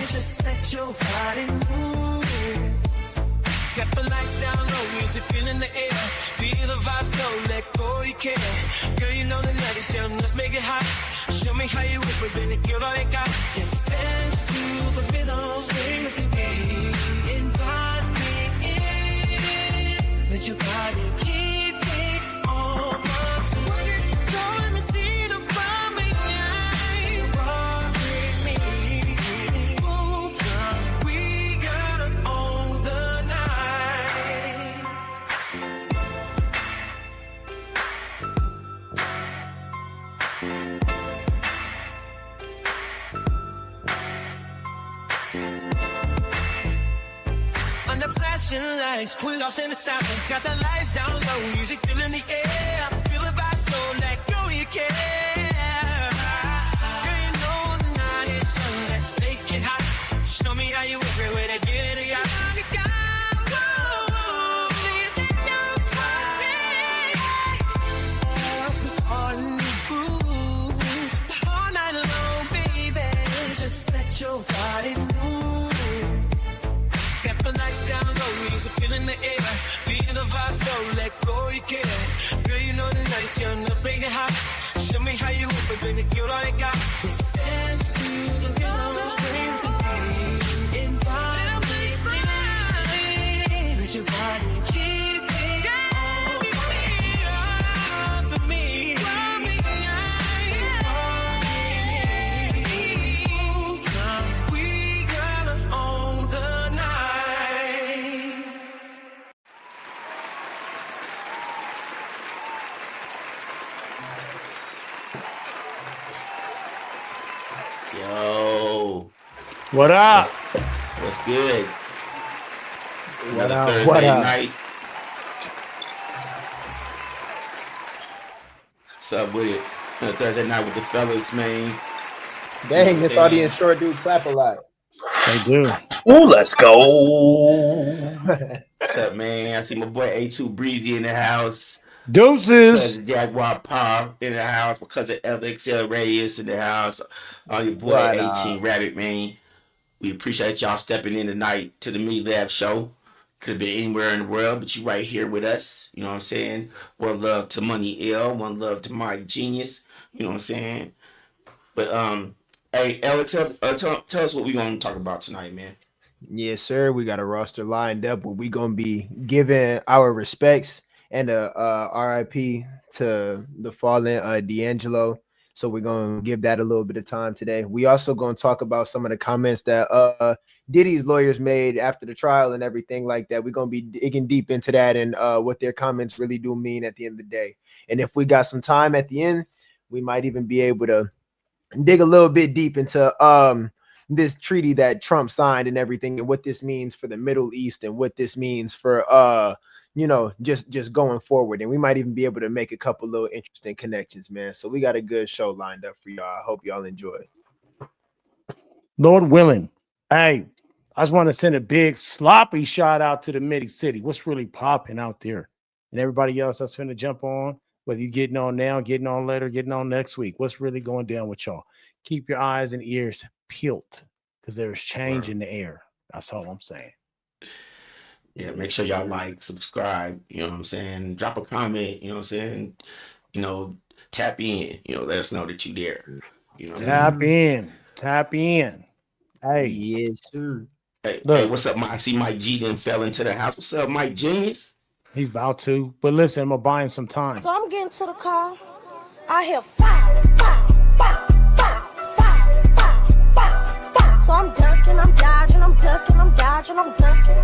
just let your body move. Got the lights down low, music feeling the air. Feel the vibe flow, let go, you care. Girl, you know the night is young, let's make it hot. Show me how you whip it, baby, give all you got. Yes, dance to the rhythm, swing with the beat. Invite me in, let your body keep it on my feet. Don't let me see the fire, we gotta own the night. Under flashing lights, we're lost in the sound. Got the lights down low, music filling the air. Feel the vibe slow, let go, you care. Girl, you know the night is young, let's make it hot. Show me how you work it with a good guy. Just let your body move. Got the lights down low, music feeling the air. Feel the vibe flow, let go, you care. Girl, you know the night is young, let's make it hot. Show me how you whip it, baby, give all you got. Let's dance to the rhythm, swing the beat. Invite me, let your body keep it on for me. We gotta own the night. Yo, What up? what's good? What Another up? Thursday What up? night. What's up with it? Another Thursday night with the fellas, man. Dang, this saying? audience sure do clap a lot. They do. Ooh, let's go. What's up, man? I see my boy A2 Breezy in the house. Deuces. Cousin Jaguar Pop in the house. My cousin LXL Reyes in the house. Your boy What 18 Rabbit, man. We appreciate y'all stepping in tonight to the MidiLab Show. Could have been anywhere in the world, but you right here with us. You know what I'm saying? One love to Money L. One love to Mike Genius. You know what I'm saying? But hey, Alex, tell us what we're gonna talk about tonight, man. Yes, sir. We got a roster lined up where we gonna be giving our respects and a RIP to the fallen D'Angelo. So we're gonna give that a little bit of time today. We also gonna talk about some of the comments that Diddy's lawyers made after the trial and everything like that. We're gonna be digging deep into that and what their comments really do mean at the end of the day. And if we got some time at the end, we might even be able to dig a little bit deep into this treaty that Trump signed and everything, and what this means for the Middle East and what this means for just going forward. And we might even be able to make a couple little interesting connections, man. So we got a good show lined up for y'all. I hope y'all enjoy. Lord willing. Hey, I just want to send a big sloppy shout out to the Midi City. What's really popping out there? And everybody else that's finna jump on, whether you're getting on now, getting on later, getting on next week. What's really going down with y'all? Keep your eyes and ears peeled because there's change in the air. That's all I'm saying. Yeah, make sure y'all like, subscribe, you know what I'm saying? Drop a comment, you know what I'm saying? You know, tap in, you know, let us know that you there. You know what Tap in. Tap in. Hey. Yes, sir. Hey, Look. hey, what's up, Mike? I see Mike G done fell into the house. What's up, Mike Genius? He's about to. But listen, I'm going to buy him some time. So I'm getting to the car. I hear fire, fire, fire, fire, fire, fire, fire, fire. So I'm ducking, I'm dodging, I'm ducking, I'm dodging, I'm ducking.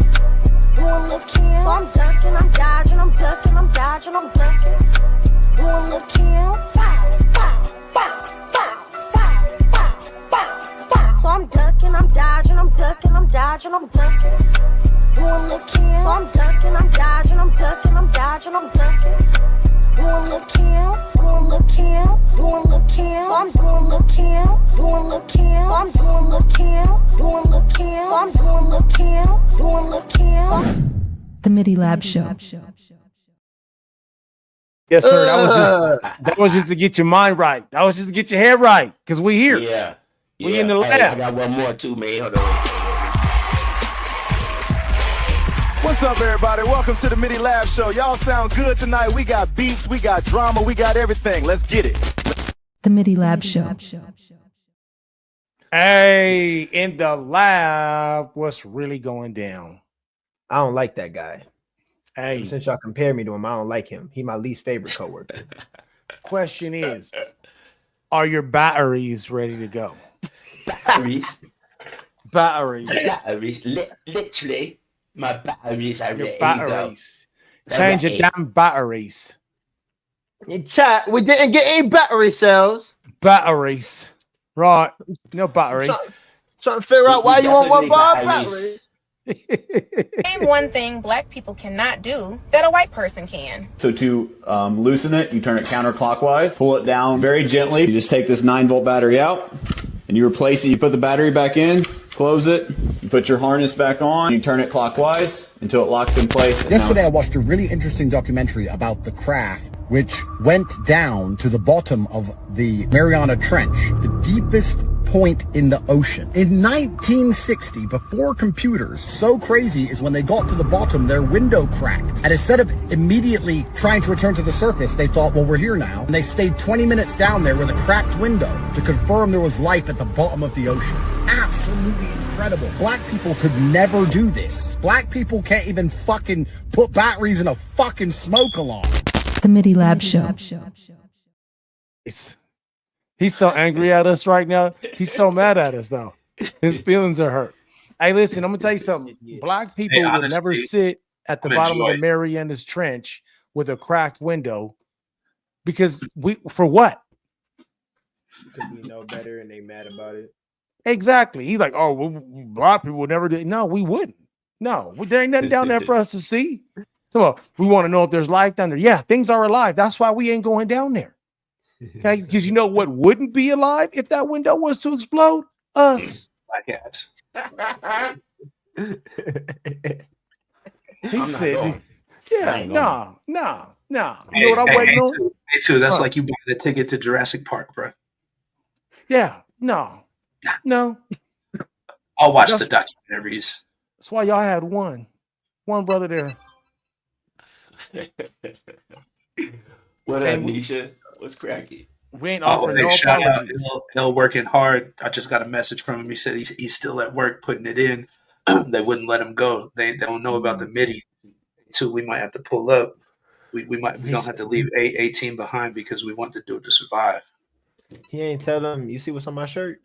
Doing the kill. So I'm ducking, I'm dodging, I'm ducking, I'm dodging, I'm ducking. Doing the kill. Fire, fire, fire, fire, fire, fire, fire, fire. So I'm ducking, I'm dodging, I'm ducking, I'm dodging, I'm ducking. Doing the kill. So I'm ducking, I'm dodging, I'm ducking, I'm dodging, I'm ducking. Doing the kill, doing the kill, doing the kill. So I'm doing the kill, doing the kill. So I'm doing the kill, doing the kill. So I'm doing the kill, doing the kill. The MidiLab Show. Yes, sir. That was just to get your mind right. That was just to get your head right because we here. Yeah. We in the lab. Hey, I got one more too, man. Hold on. What's up, everybody? Welcome to the MidiLab Show. Y'all sound good tonight. We got beats, we got drama, we got everything. Let's get it. The MidiLab Show. Hey, in the lab, what's really going down? I don't like that guy. Hey, Since y'all compare me to him, I don't like him. He my least favorite coworker. question is, are your batteries ready to go? Batteries. Batteries. Literally, my batteries are ready Your to batteries. go. Change your damn batteries. In chat, we didn't get any battery cells. Batteries. Right. No batteries. Trying to figure out why you want one bar of batteries. batteries. Name one thing black people cannot do that a white person can. So to loosen it, you turn it counterclockwise, pull it down very gently. You just take this 9-volt battery out and you replace it. You put the battery back in, close it, you put your harness back on, you turn it clockwise until it locks in place. Yesterday I watched a really interesting documentary about the craft which went down to the bottom of the Mariana Trench, the deepest point in the ocean. In 1960, before computers, so crazy is when they got to the bottom, their window cracked. And instead of immediately trying to return to the surface, they thought, well, we're here now. And they stayed 20 minutes down there with a cracked window to confirm there was life at the bottom of the ocean. Absolutely incredible. Black people could never do this. Black people can't even fucking put batteries in a fucking smoke alarm. The MidiLab Show. He's so angry at us right now. He's so mad at us, though. His feelings are hurt. Hey, listen, I'm going to tell you something. Black people would never sit at the bottom of the Marianas Trench with a cracked window because for what? Because we know better and they mad about it. Exactly. He's like, oh, black people would never do it. No, we wouldn't. No, there ain't nothing down there for us to see. So we want to know if there's life down there. Yeah, things are alive. That's why we ain't going down there. Okay, because you know what wouldn't be alive if that window was to explode? Us. Black ass. He said, yeah, no. You know Hey, what I'm waiting on? Me too. That's like you buying a ticket to Jurassic Park, bro. Yeah, no. I'll watch the documentaries. That's why y'all had one brother there. What up, Nisha? What's cracking? We ain't offering no shout out apologies. L working hard. I just got a message from him. He said he's still at work putting it in. They wouldn't let him go. They don't know about the MIDI. Too, we might have to pull up. We don't have to leave a team behind because we want the dude to survive. He ain't tell them, you see what's on my shirt?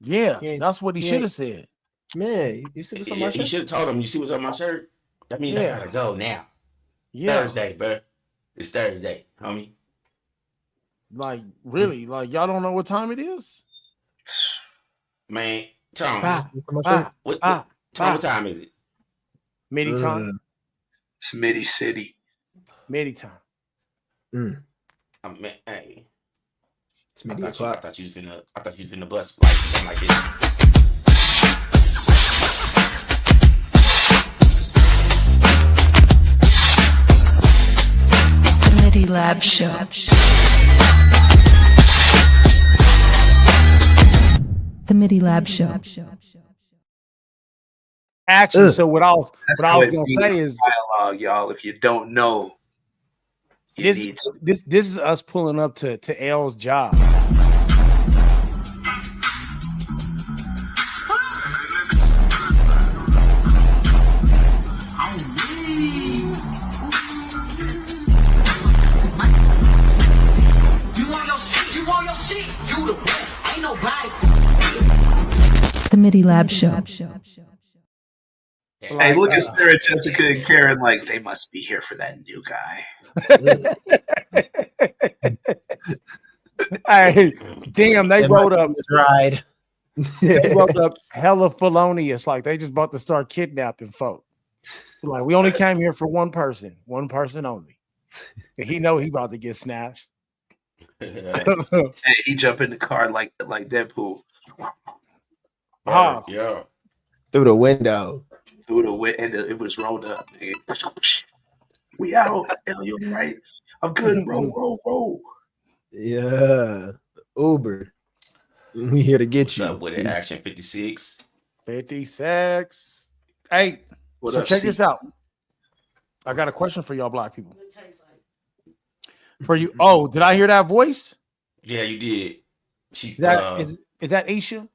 Yeah, that's what he should have said. Man, you see what's on my shirt? He should have told him, you see what's on my shirt? That means I gotta go now. Yeah. Thursday, bro. It's Thursday, homie. Like, really? Like, y'all don't know what time it is? Man, Tom. What time is it? Midi time. It's Midi City. Midi time. Hey. It's Midi o'clock. I thought you was finna bust like something like this. MidiLab Show. The MidiLab Show. Actually, so what I was gonna say is dialogue, y'all. If you don't know, this is us pulling up to L's job. The MidiLab Show. Hey, look at Sarah, Jessica, and Karen like they must be here for that new guy. Hey, damn, they wrote up ride. They wrote up hella felonious, like they just about to start kidnapping folk. Like, we only came here for one person only. And he know he about to get snatched. Hey, he jumped in the car like Deadpool. Yeah. Through the window. And it was rolled up. Man. We out. Hell, you right? I'm good. Roll. Yeah. Uber. We here to get What's you. up with it? Action 56. 56. Hey, What so up, check C? this out. I got a question for y'all black people. For you. Oh, did I hear that voice? Yeah, you did. She Is that Aisha?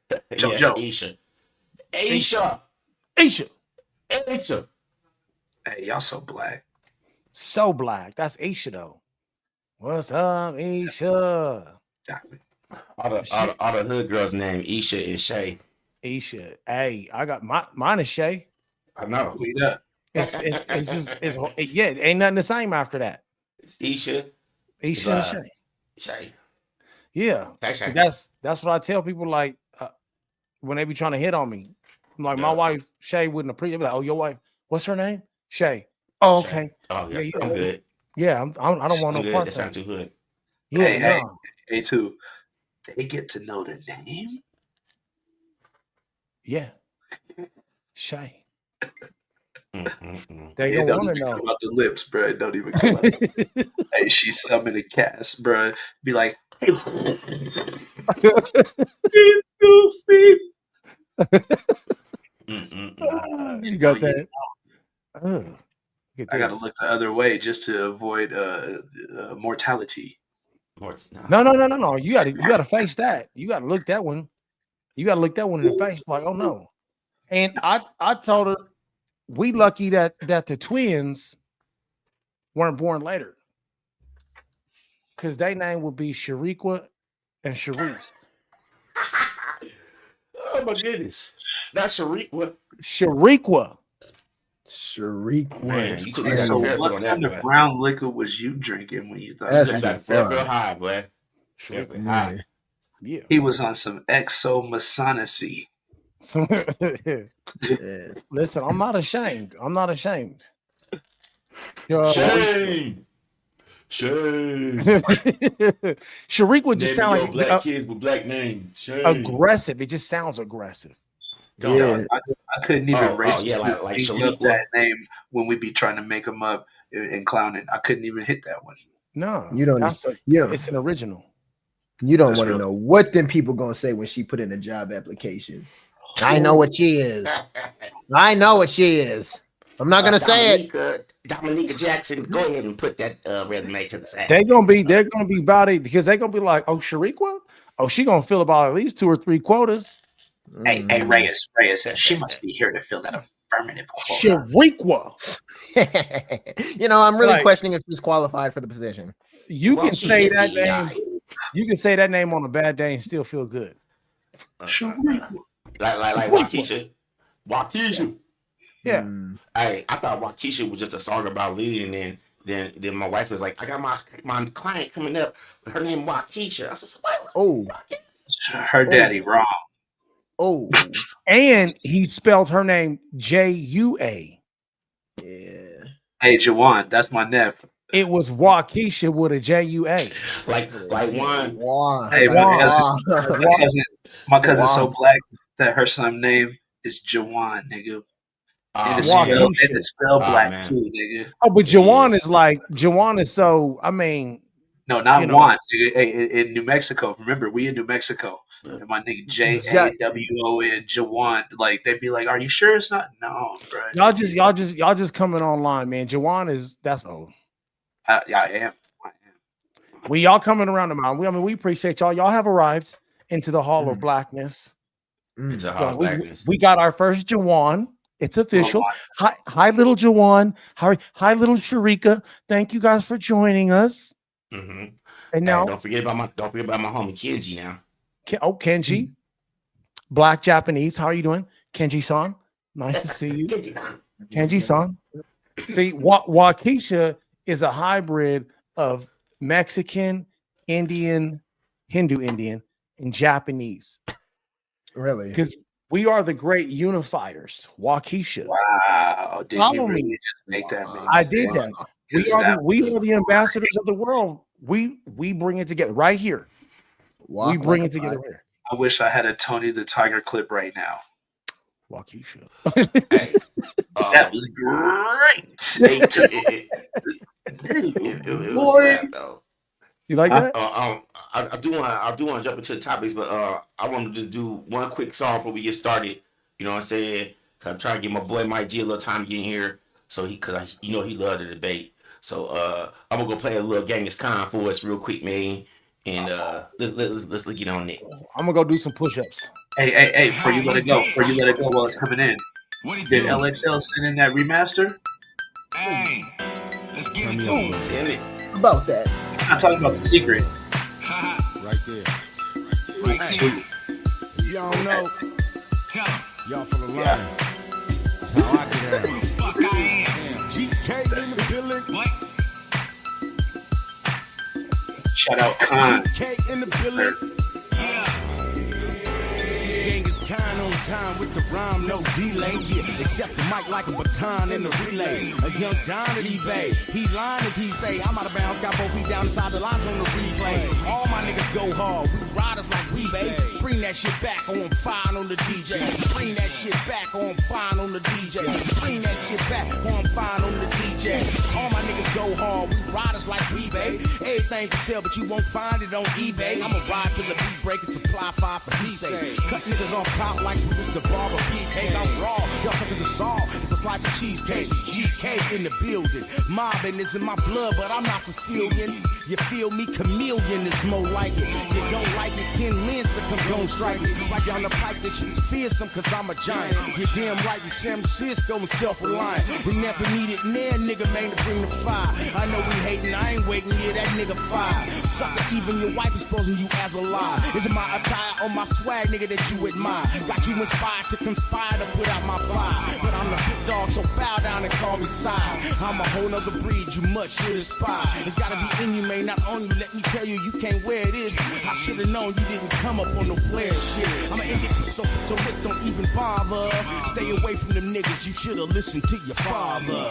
yes, Aisha. Aisha. Aisha. Aisha. Hey, y'all so black. So black. That's Aisha though. What's up, Aisha? All the hood girls named Isha and Shay. Aisha. Hey, I got mine is Shay. I know. Wait up. It's yeah, it ain't nothing the same after that. It's Isha. Aisha and Shay. Shay. Yeah. Shay. That's what I tell people like when they be trying to hit on me. I'm like, my wife Shay wouldn't appreciate. Be like, oh, your wife, what's her name? Shay. Oh, okay. Shay. Oh yeah, I'm good. Yeah, I don't want no part. That sounds too good. Yeah, hey, too. They get to know the name. Yeah, Shay. Mm-mm-mm. They don't don't want to even know come out the lips, bro. It don't even come out. Hey, she's summoning the cast, bro. Be like, hey, you got that? I gotta look the other way just to avoid mortality. No. You gotta face that. You gotta look that one. You gotta look that one in the face. Like, oh no. And I told her we lucky that the twins weren't born later, because their name would be Shariqua and Sharice. Oh my goodness. That's Shariqua. Shariqua. Man, you took So that what on kind that, of brown liquor was you drinking when you thought That's that? got Fairfield High, boy. Fairfield High. Yeah. He was on some exomasonacy. Listen, I'm not ashamed. Shame. Shariq would just sound like black kids with black names. Shame. Aggressive. It just sounds aggressive. Yeah, I couldn't even race like up that name when we be trying to make him up and clowning. I couldn't even hit that one. No, you don't. It's an original. You don't want to know what them people gonna say when she put in a job application. I know what she is. I know what she is. I'm not gonna say it. Dominica Jackson, go ahead and put that resume to the side. They're gonna be about it because they're gonna be like, oh, Shariqua? Oh, she gonna fill about at least 2 or 3 quotas. Hey, Reyes, she must be here to fill that affirmative quota. Shariqua. I'm really questioning if she's qualified for the position. You can say that name. You can say that name on a bad day and still feel good. Like Waukesha. Yeah. I thought Waukesha was just a song about leading, and then my wife was like, I got my client coming up with her name Waukesha. I said, what? Oh, her daddy wrong. Oh, and he spelled her name Jua. Yeah. Hey, Jawan, that's my nep. It was Waukesha with a Jua. Like one. Wow. Hey, my cousin's so black that her son name is Jawan, nigga. And it's spelled black man. too, nigga. Oh, but Jawan is like Jawan is so. I mean, no, not Juan. In New Mexico, remember we in New Mexico, and my nigga JAWON Jawan. Like they'd be like, "Are you sure it's not?" No, bro. Y'all just coming online, man. Jawan that's old. I am. We y'all coming around the mountain. We appreciate y'all. Y'all have arrived into the Hall of Blackness. It's a Hall of Blackness. We got our first Jawan. It's official. Hi, little Jawan. Hi, little Sharika. Thank you guys for joining us. Mm-hmm. And now, don't forget about my homie Kenji now. Kenji, Black Japanese. How are you doing, Kenji-san? Nice to see you, Kenji-san. See, Waukesha is a hybrid of Mexican, Indian, Hindu Indian, and Japanese. Really? Because we are the great unifiers. Waukesha. Wow. Did you really just make that? I did that. We are the ambassadors of the world. We bring it together right here. We bring it together here. I wish I had a Tony the Tiger clip right now. Waukesha. That was great. It was sad, though. You like that? I do want to jump into the topics, but I want to just do one quick song before we get started. You know what I'm saying? Cause I'm trying to give my boy Mike G a little time to get in here, so he he loved the debate. So I'm gonna go play a little Genghis Khan for us real quick, man, and let's get on it. I'm gonna go do some push-ups. Hey! Before you let it go, while it's coming in, did LXL send in that remaster? Hey, let's get it going. Send it. About that. I'm talking about the secret. Right there. Week 2. Y'all don't know. Y'all for the line. That's how I get out. Fuck I am. GK in the building. What? Shout out Khan. GK in the building. Yeah. Genghis Khan on time with the rhyme, no delay. Yeah, accept the mic like a baton in the relay. A young Don at eBay. He lying if he say I'm out of bounds, got both feet down inside the lines on the replay. All my niggas go hard. We riders like we, babe. Bring that shit back on fine on the DJ. Bring that shit back on fine on the DJ. Bring that shit back on fine on the DJ. All my niggas go hard. We riders like we, babe. Everything for sale, but you won't find it on eBay. I'ma ride till the beat break and supply 5 for he say. Cut niggas off top like Mr. Barber Beefcake. I'm raw. Y'all suckers are soft. It's a slice of cheesecake. GK in the building. Mobbing is in my blood, but I'm not Sicilian. You feel me? Chameleon is more like it. You don't like it, 10 men to come gon' strike it. Right down the pipe, that shit's fearsome, cause I'm a giant. You're damn right, you San Francisco and self-reliant. We never needed near nigga, man, to bring the fire. I know we hating, I ain't waiting, yeah, that nigga fire. Sucker, even your wife exposing you as a lie. Is it my attire or my swag, nigga, that you admire? Got you inspired to conspire to put out my fire. But I'm the big dog, so bow down and call me size. I'm a whole nother breed, you much should aspire. It's gotta be in you, man, not on you. Let me tell you, you can't wear this. I should've known you didn't come up on no player shit. I'ma end it, so put your lip, don't even bother. Stay away from them niggas, you should've listened to your father.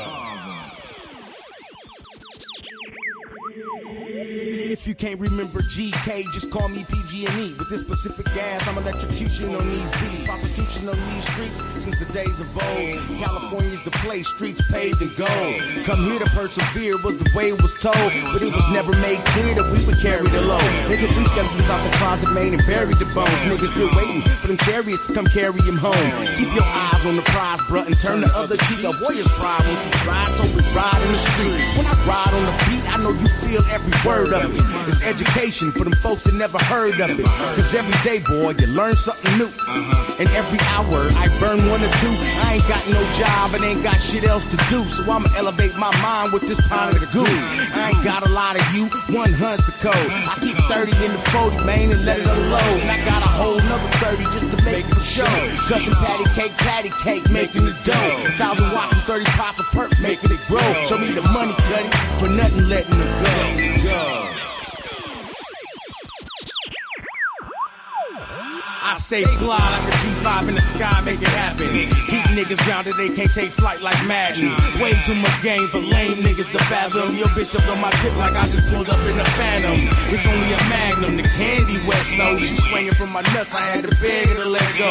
If you can't remember GK, just call me PG&E. With this specific gas, I'm electrocution on these beats. Prostitution on these streets since the days of old. California's the place, streets paved in gold. Come here to persevere was the way it was told. But it was never made clear that we would carry the load. They took them skeletons out the closet, man, and buried the bones. Niggas still waiting for them chariots to come carry him home. Keep your eyes on the prize, bruh, and turn the other cheek. A warrior's pride won't subside, so we ride in the streets. When I ride on the beat, I know you feel every word of it. It's education for them folks that never heard of it. Cause every day, boy, you learn something new. And every hour, I burn 1 or 2. I ain't got no job and ain't got shit else to do. So I'ma elevate my mind with this pound of the goo. I ain't got a lot of you, 100's the code. I keep 30 in the 40, man, and let it unload. And I got a whole nother 30 just to make it show. Cousin patty cake, making the dough. 1,000 watts and 30 pots of perk, making it grow. Show me the money, cutty, for nothing letting it go. I say fly like a G5 in the sky, make it happen. Keep niggas grounded, they can't take flight like Madden. Way too much game for lame niggas to fathom. Your bitch up on my tip like I just pulled up in a Phantom. It's only a Magnum, the candy wet though. She swinging from my nuts, I had to beg her to let go.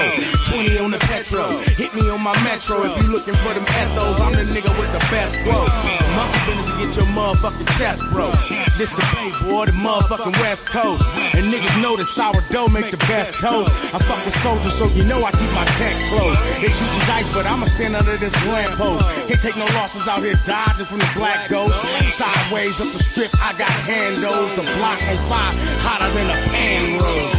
20 on the Petro, hit me on my Metro. If you looking for them ethos, I'm the nigga with the best quotes. Monkey business to get your motherfucking chest broke. This the Bay, boy, the motherfucking West Coast. And niggas know that sourdough make the best toast. I fuck with soldiers, so you know I keep my tent closed. They shooting dice, but I'ma stand under this lamppost. Can't take no losses out here dodging from the black ghost. Sideways up the strip, I got handles. The block on fire, hotter than a pan roll.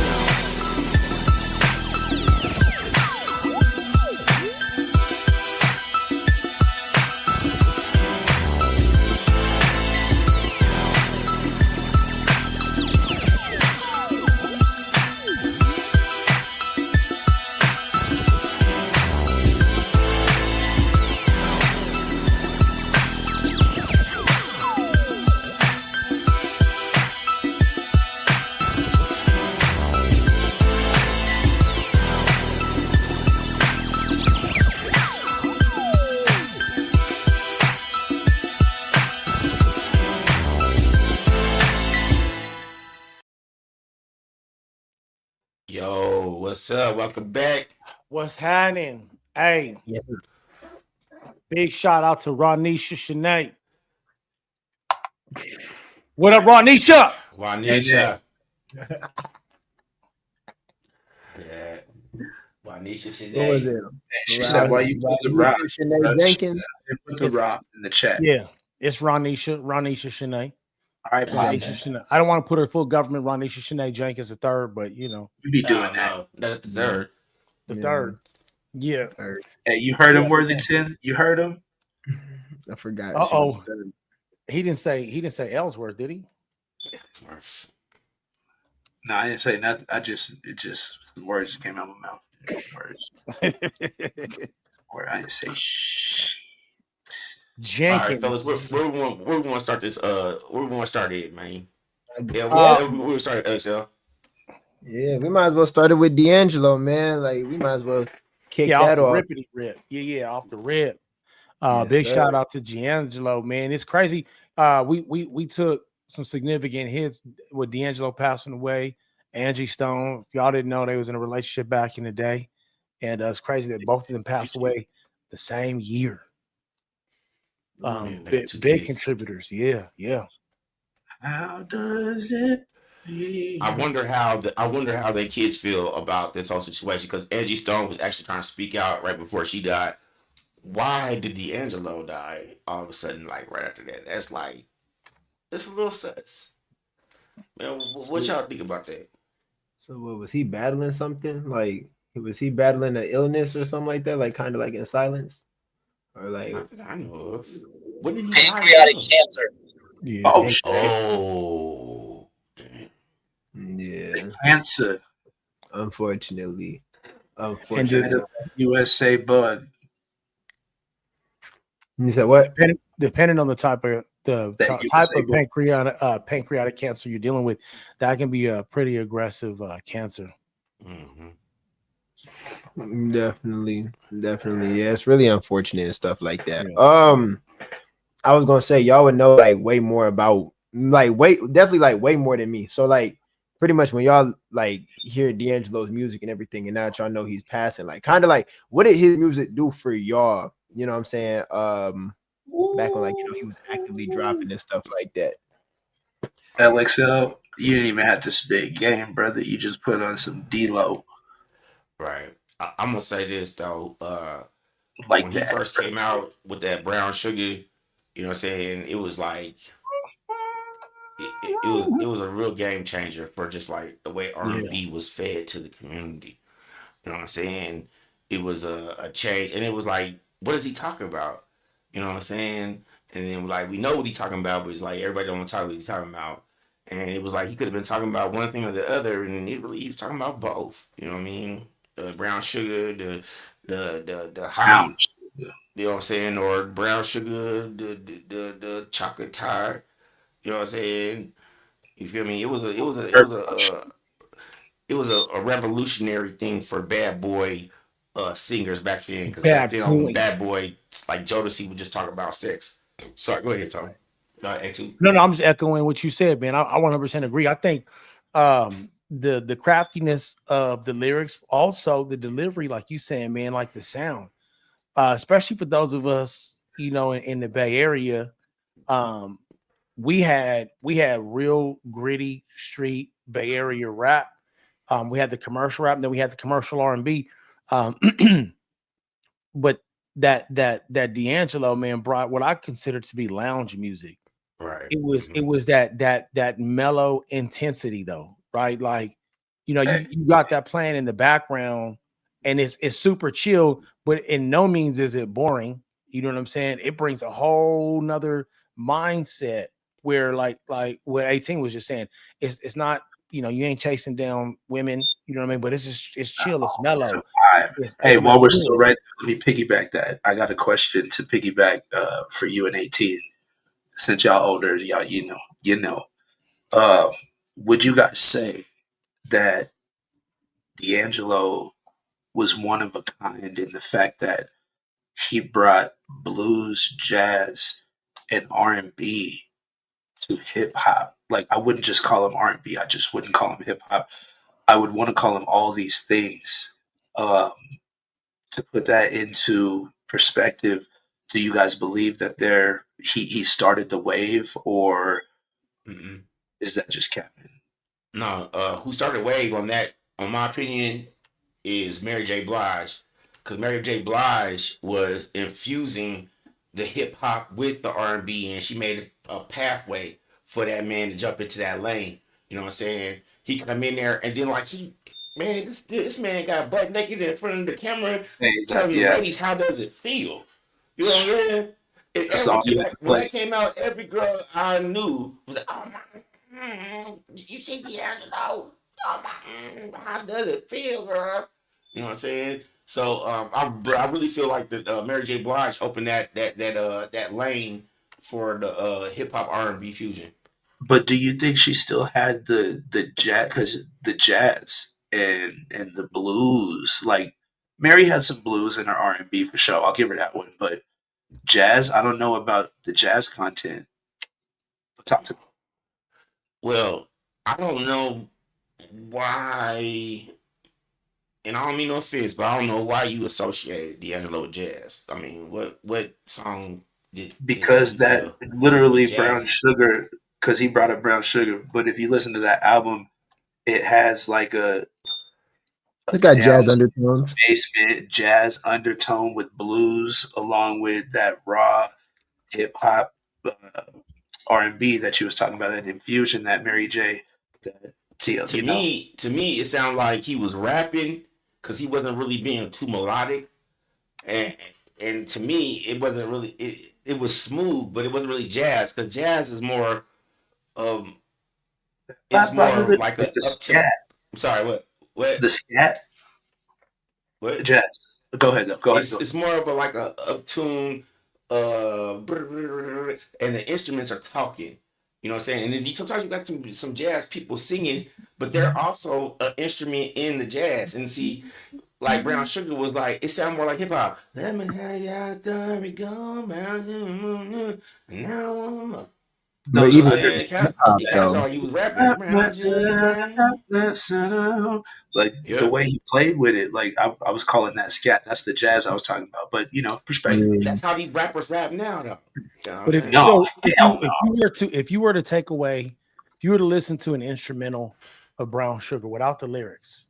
Yo, what's up? Welcome back. What's happening? Hey, big shout out to Ronisha Shanae. What up, Ronisha? Ronisha. Yeah. Juanisha What was Shanae. it? She said, "Why you put the rock?" Shanae Jenkins. Put the It's rock in the chat. yeah, it's Ronisha Shanae. All right, Ronisha Pop. Shanae. I don't want to put her full government Ronisha Shanae Jenkins the third, but you know, You be doing that. No, not the third. the third. Yeah. Hey, you heard him, Worthington? You heard him? I forgot. Uh She was oh. third. He didn't say Ellsworth, did he? No, I didn't say nothing. The words came out of my mouth. Words. I didn't say shh. Jenkins. All right, fellas, where we want to start this? Where we want to start it, man? Yeah, we'll start at XL. Yeah, we might as well start it with D'Angelo, man. Like we might as well kick that off. Rippity rip. Yeah, off the rip. Yes, Big sir. shout out to D'Angelo, man. It's crazy. We took some significant hits with D'Angelo passing away. Angie Stone, if y'all didn't know, they was in a relationship back in the day, and it's crazy that both of them passed away the same year. Big contributors. Yeah. How does it feel? I wonder how their kids feel about this whole situation, because Angie Stone was actually trying to speak out right before she died. Why did D'Angelo die all of a sudden, like right after that? That's like, it's a little sus. Man, what y'all think about that? So what was he battling something? Like was he battling an illness or something like that? Like kind of like in silence? Or like Not that I know of. What did he pancreatic cancer. Yeah. Oh shit. Oh. Yeah. Cancer. Unfortunately. USA bug. You said what? Depending on the type of pancreatic cancer you're dealing with, that can be a pretty aggressive cancer. Mm-hmm. Definitely. Yeah, it's really unfortunate and stuff like that. Yeah. I was gonna say y'all would know like way more about definitely way more than me. So like pretty much when y'all like hear D'Angelo's music and everything, and now y'all know he's passing, like kind of like what did his music do for y'all? You know what I'm saying? Back when he was actively dropping and stuff like that. LXL, you didn't even have to spit game, brother. You just put on some D-Lo. Right. I'm gonna say this though. When he first came out with that Brown Sugar, you know what I'm saying? It was like it was a real game changer for just like the way R&B was fed to the community. You know what I'm saying? It was a change, and it was like, what is he talking about? You know what I'm saying? And then like we know what he's talking about, but it's like everybody don't want to talk what he's talking about. And it was like he could have been talking about one thing or the other, and he was talking about both. You know what I mean? The brown sugar, the high, you know what I'm saying, or brown sugar, the chocolate tart. You know what I'm saying? You feel me? It was a revolutionary thing for bad boy singers back then, because back then on Bad Boy, like Jodeci would just talk about sex. Sorry, go ahead, Tony. No, I'm just echoing what you said, man. I 100% agree. I think the craftiness of the lyrics, also the delivery, like you saying, man, like the sound, especially for those of us, you know, in the Bay Area, we had real gritty street Bay Area rap. We had the commercial rap, and then we had the commercial R&B. But that D'Angelo, man, brought what I consider to be lounge music. Right. It was that mellow intensity though, right? Like, you know, you got that playing in the background, and it's super chill, but in no means is it boring. You know what I'm saying? It brings a whole nother mindset where like what 18 was just saying, it's not, you know, you ain't chasing down women, you know what I mean? But it's chill, it's mellow. Hey, while we're still right there, let me piggyback that. I got a question to piggyback for you and 18. Since y'all older, y'all you know. Would you guys say that D'Angelo was one of a kind in the fact that he brought blues, jazz, and R&B to hip hop? Like, I wouldn't just call him R&B. I just wouldn't call him hip hop. I would want to call him all these things. To put that into perspective, do you guys believe that he started the wave, or is that just capping? No, who started wave on that? On my opinion, is Mary J. Blige, because Mary J. Blige was infusing the hip hop with the R&B, and she made a pathway for that man to jump into that lane. You know what I'm saying? He come in there, and then like this man got butt naked in front of the camera, telling the Yeah, ladies how does it feel. You know what I'm saying? And that's all you had to when that play. came out, every girl I knew was like, "Oh my, you see D'Angelo? Oh my, how does it feel, girl?" You know what I'm saying? So I really feel like that Mary J. Blige opened that lane for the hip hop R&B fusion. But do you think she still had the jazz? Because the jazz and the blues, like Mary had some blues in her R&B for sure. I'll give her that one. But jazz, I don't know about the jazz content. Talk to me. Well, I don't know why, and I don't mean no offense, but I don't know why you associated D'Angelo with jazz. I mean, what song did Because you that feel was literally Brown jazzy? Sugar, because he brought up Brown Sugar. But if you listen to that album, it has like a It's got down jazz undertones. basement jazz undertone with blues, along with that raw hip hop uh, R&B that you was talking about, that infusion that Mary J. That To me, it sounded like he was rapping because he wasn't really being too melodic, and and to me, it wasn't really it was smooth, but it wasn't really jazz because jazz is more um it's more like like a the up temp. scat, I'm sorry, what the scat what? jazz. Go ahead, though. Go ahead. It's more of a like a up tune, and the instruments are talking. You know what I'm saying? And then sometimes you got some jazz people singing, but they're also an instrument in the jazz. And see, like Brown Sugar was like, it sounded more like hip hop. Let me have your story go round and now I'm up. But You know Those what I'm even saying? undertones. It kind hip of hop it kind of though, sounded like he was rapping round you, babe. Like the Yep. way he played with it, like I was calling that scat. That's the jazz I was talking about. But perspective. yeah. That's how these rappers rap now, though. You know what I'm But saying? No, hell no. if you were to take away, if you were to listen to an instrumental of Brown Sugar without the lyrics,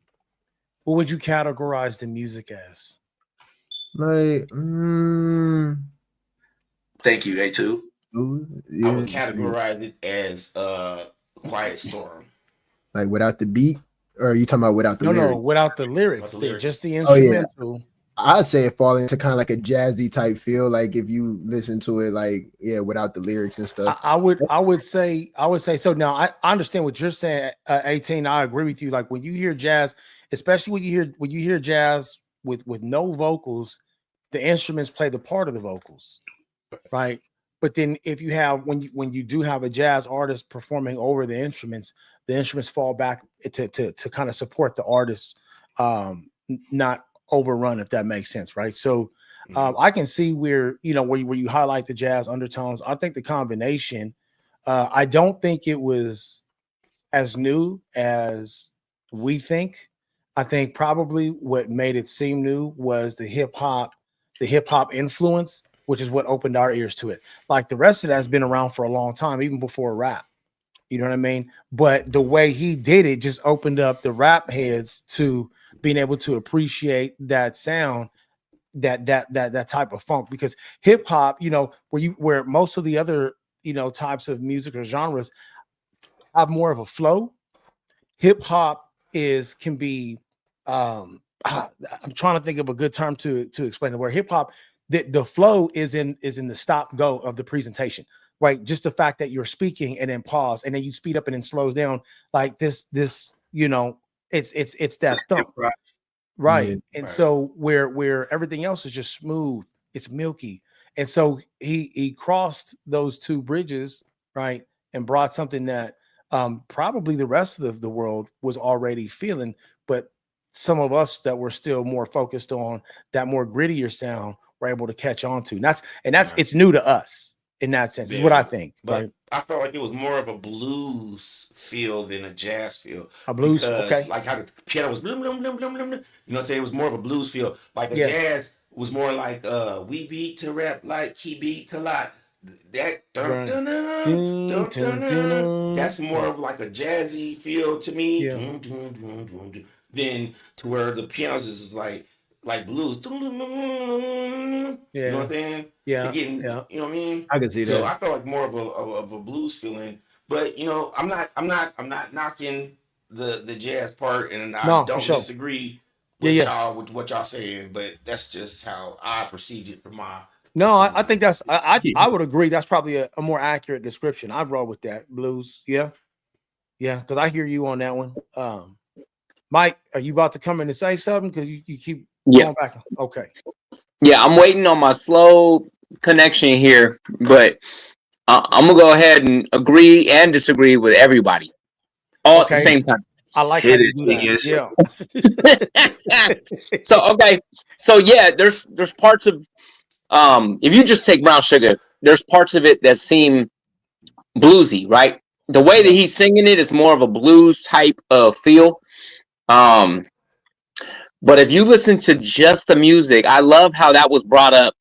what would you categorize the music as? Like, Thank you, A2. I yeah, would categorize it as Quiet Storm. like without the beat, or are you talking about without the No, lyrics? without the Without lyrics, the just lyrics. the Oh yeah, instrumental. I'd say it fall into kind of like a jazzy type feel. Like if you listen to it, like without the lyrics and stuff. I would say so. Now I understand what you're saying. 18, I agree with you. Like when you hear jazz, especially when you hear jazz with no vocals, the instruments play the part of the vocals, right? But then if you have when you do have a jazz artist performing over the instruments fall back to kind of support the artist, not overrun, if that makes sense, right? So I can see where where you highlight the jazz undertones. I think the combination. I don't think it was as new as we think. I think probably what made it seem new was the hip hop influence, which is what opened our ears to it. Like the rest of that's been around for a long time, even before rap. You know what I mean? But the way he did it just opened up the rap heads to being able to appreciate that sound, that type of funk. Because hip hop, where most of the other types of music or genres have more of a flow, hip hop can be I'm trying to think of a good term to explain it, where hip hop the flow is in the stop go of the presentation, right? Just the fact that you're speaking and then pause and then you speed up and then slows down, like this it's that thump, Yeah. right? And so where everything else is just smooth, it's milky. And so he crossed those two bridges, right? And brought something that probably the rest of the world was already feeling, but some of us that were still more focused on that more grittier sound were able to catch on to. And that's Right. it's new to us in that sense, is what I Yeah, think, but right? I felt like it was more of a blues feel than a jazz feel A blues, because okay. like how the piano was blum, blum, blum, blum, blum, blum. You know what I'm saying? It was more of a blues feel. Like a Yeah. jazz was more like we beat to rap like he beat to lot. that Right. Dun, dun, dun. that's more of like a jazzy feel to me. Yeah. Than to where the pianos is like blues. You know what Yeah. I'm saying? Yeah. Getting, Yeah. you know what I mean? I can see So that. I felt like more of a blues feeling. But you know, I'm not knocking the jazz part, and I No, for don't sure. disagree Yeah, with yeah. y'all with what y'all saying. But that's just how I perceived it from my. No, I think that's I would agree. That's probably a more accurate description. I roll with that. Blues. Yeah. Yeah. Because I hear you on that one. Mike, are you about to come in and say something? Because you keep Yeah. going back. Okay. Yeah, I'm waiting on my slow connection here, but I'm gonna go ahead and agree and disagree with everybody all at the Okay. same time. I like how Hit you it, do that. genius. Yeah. So yeah, there's parts of if you just take Brown Sugar, there's parts of it that seem bluesy, right? The way that he's singing it is more of a blues type of feel. Um, but if you listen to just the music, I love how that was brought up.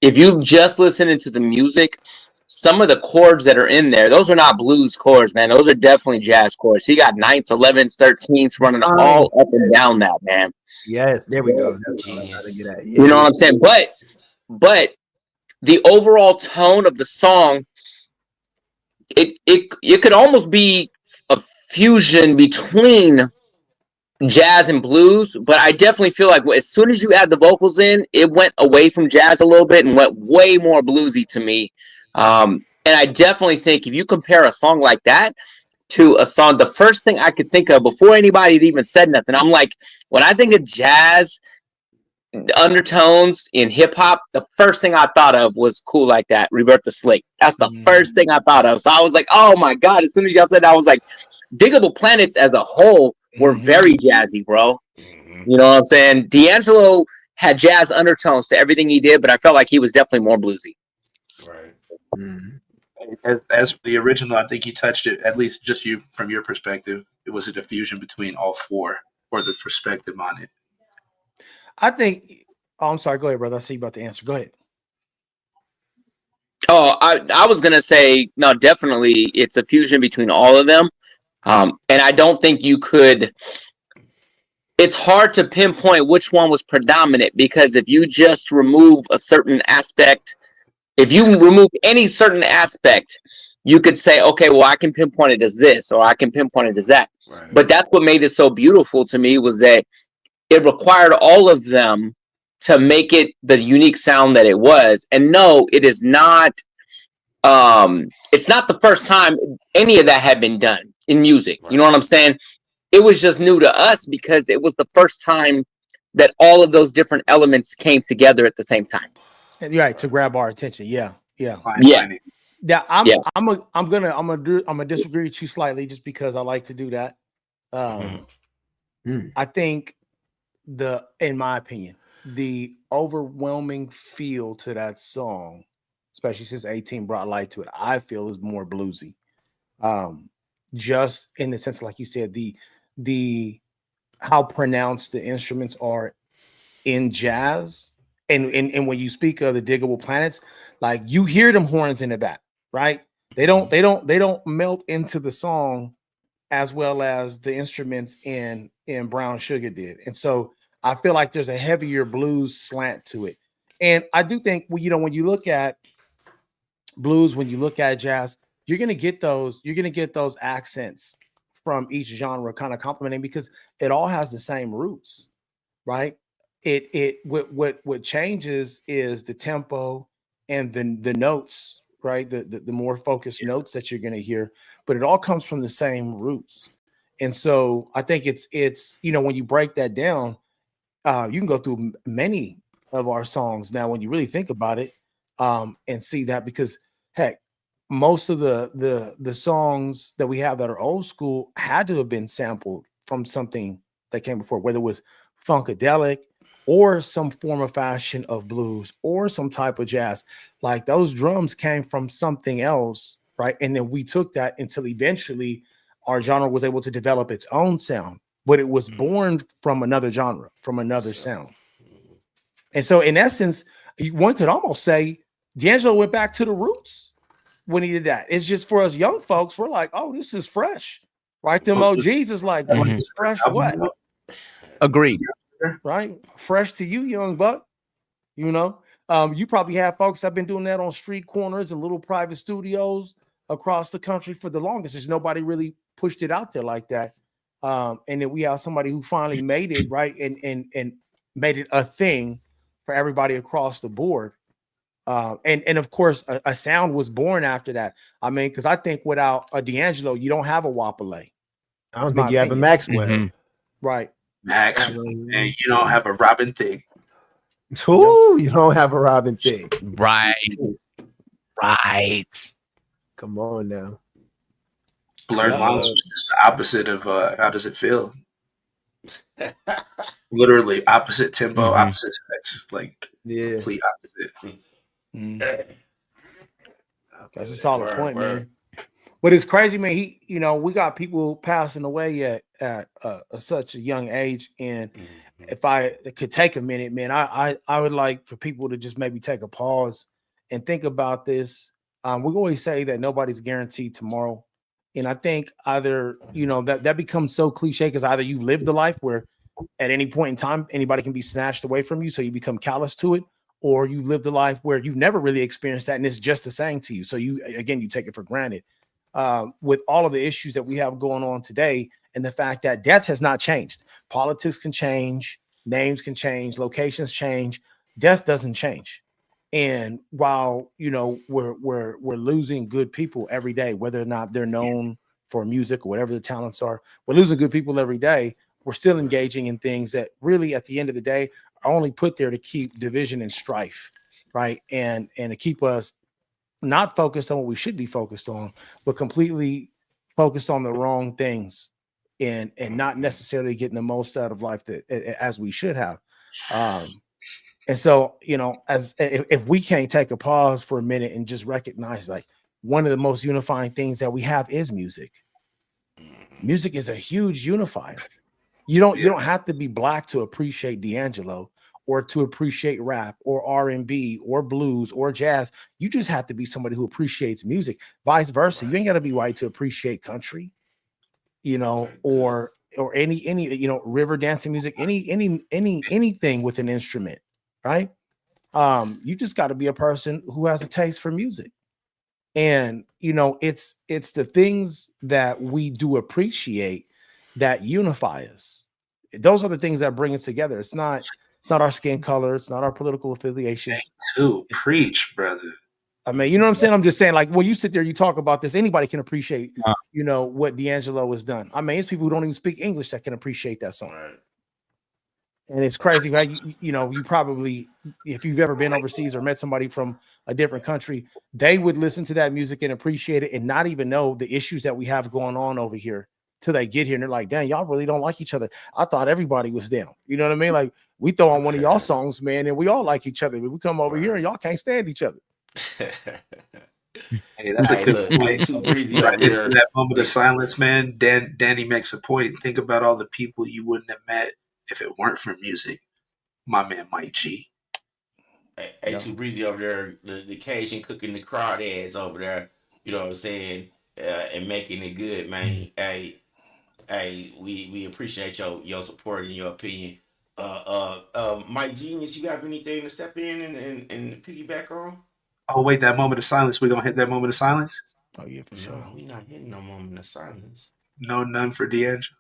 If you just listening to the music, some of the chords that are in there, those are not blues chords, man. Those are definitely jazz chords. He got ninths, 11ths, 13ths running all up and down that, man. Yes, there we go. That's what I'm trying to Genius. get at. You know what I'm saying? But the overall tone of the song, it could almost be a fusion between jazz and blues, but I definitely feel like as soon as you add the vocals in, it went away from jazz a little bit and went way more bluesy to me. And I definitely think if you compare a song like that to a song, the first thing I could think of before anybody had even said nothing, I'm like, when I think of jazz undertones in hip hop, the first thing I thought of was Cool Like That, Rebirth the Slick. That's the first thing I thought of. So I was like, oh my God, as soon as y'all said that, I was like, Diggable Planets as a whole were very jazzy, bro. You know what I'm saying? D'Angelo had jazz undertones to everything he did, but I felt like he was definitely more bluesy. Right. As for the original, I think you touched it, at least just you from your perspective. It was a diffusion between all four, or the perspective on it. I think. Oh, I'm sorry. Go ahead, brother. I see you about to answer. Go ahead. Oh, I was gonna say no, definitely it's a fusion between all of them. And I don't think you could. It's hard to pinpoint which one was predominant because if you just remove a certain aspect, if you remove any certain aspect, you could say, okay, well, I can pinpoint it as this, or I can pinpoint it as that. Right. But that's what made it so beautiful to me was that it required all of them to make it the unique sound that it was. And no, it is not. It's not the first time any of that had been done in music. Right. You know what I'm saying? It was just new to us because it was the first time that all of those different elements came together at the same time. And you're right, to grab our attention. Yeah. Yeah. Yeah. I'm gonna disagree with you slightly just because I like to do that. I think in my opinion, the overwhelming feel to that song, especially since 18 brought light to it, I feel is more bluesy. Just in the sense, like you said, the how pronounced the instruments are in jazz, and when you speak of the Diggable Planets, like you hear them horns in the back, right? They don't melt into the song as well as the instruments in Brown Sugar did, and so I feel like there's a heavier blues slant to it. And I do think, well, when you look at blues, when you look at jazz, you're gonna get those accents from each genre kind of complementing because it all has the same roots, right? What changes is the tempo and the notes, right? The more focused notes that you're gonna hear, but it all comes from the same roots. And so I think it's when you break that down, you can go through many of our songs now when you really think about it, and see that because heck, most of the songs that we have that are old school had to have been sampled from something that came before, whether it was funkadelic or some form of fashion of blues or some type of jazz. Like those drums came from something else, right? And then we took that until eventually our genre was able to develop its own sound, but it was born from another genre, from another sound. And so in essence, one could almost say D'Angelo went back to the roots when he did that. It's just for us young folks, we're like, oh, this is fresh, right? Them OGs is like, what is fresh? What? Agreed. Right? Fresh to you, young buck. You know, you probably have folks that have been doing that on street corners and little private studios across the country for the longest. There's nobody really pushed it out there like that. And then we have somebody who finally made it right and made it a thing for everybody across the board. And of course, a sound was born after that. I mean, because I think without a D'Angelo, you don't have a Wapale. I don't think you have a Maxwell. Right. Maxwell. And you don't have a Robin Thicke. Ooh, you don't have a Robin Thicke. Right. Right. Come on now. Blurred Lines was just the opposite of How Does It Feel? Literally opposite tempo, opposite sex. Like, complete opposite. That's a solid point, man. But it's crazy, man. We got people passing away at such a young age. And if I could take a minute, man, I would like for people to just maybe take a pause and think about this. We always say that nobody's guaranteed tomorrow. And I think either, that becomes so cliche because either you've lived the life where at any point in time, anybody can be snatched away from you. So you become callous to it, or you lived a life where you've never really experienced that. And it's just the same to you. So you take it for granted. With all of the issues that we have going on today and the fact that death has not changed. Politics can change, names can change, locations change, death doesn't change. And while we're losing good people every day, whether or not they're known for music or whatever the talents are, we're losing good people every day. We're still engaging in things that really at the end of the day are only put there to keep division and strife, right? And to keep us not focused on what we should be focused on, but completely focused on the wrong things and not necessarily getting the most out of life as we should have. And so, as if we can't take a pause for a minute and just recognize like one of the most unifying things that we have is music. Music is a huge unifier. You don't have to be black to appreciate D'Angelo or to appreciate rap or R&B or blues or jazz. You just have to be somebody who appreciates music. Vice versa. You ain't got to be white to appreciate country, or any river dancing music, anything with an instrument, right? You just got to be a person who has a taste for music. And it's the things that we do appreciate that unify us. Those are the things that bring us together. It's not our skin color. It's not our political affiliations. Preach, brother. I mean, you know what I'm saying? I'm just saying, like, when you sit there, you talk about this, anybody can appreciate, what D'Angelo has done. I mean, it's people who don't even speak English that can appreciate that song. Right. And it's crazy, right? You probably, if you've ever been overseas or met somebody from a different country, they would listen to that music and appreciate it and not even know the issues that we have going on over here till they get here. And they're like, damn, y'all really don't like each other. I thought everybody was down. You know what I mean? Like, we throw on one of y'all songs, man, and we all like each other. But we come over here and y'all can't stand each other. Hey, that's a good point. Too breezy right into that moment of silence, man. Danny makes a point. Think about all the people you wouldn't have met if it weren't for music. My man Mike G. Hey, Too Breezy over there, the Cajun cooking the crawdads over there, you know what I'm saying, and making it good, man. Hey, we appreciate your support and your opinion. Mike Genius, you have anything to step in and piggyback on? Oh, wait, that moment of silence. We're going to hit that moment of silence? Oh, yeah, for sure. No, we're not hitting no moment of silence. No, none for D'Angelo?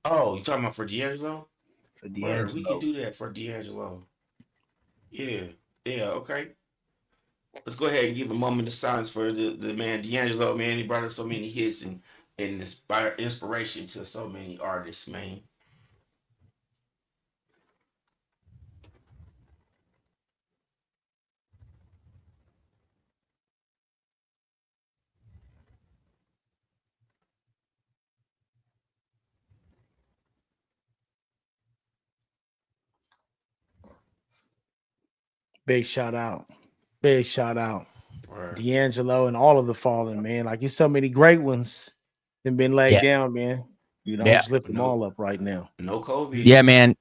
Oh, you talking about for D'Angelo? For D'Angelo. Word, we can do that for D'Angelo. Yeah, okay. Let's go ahead and give a moment of silence for the man D'Angelo, man. He brought us so many hits and inspiration to so many artists, man. Big shout out. D'Angelo and all of the fallen, man. Like, there's so many great ones that been laid down, man. Just lift them all up right now. No COVID. Yeah, man.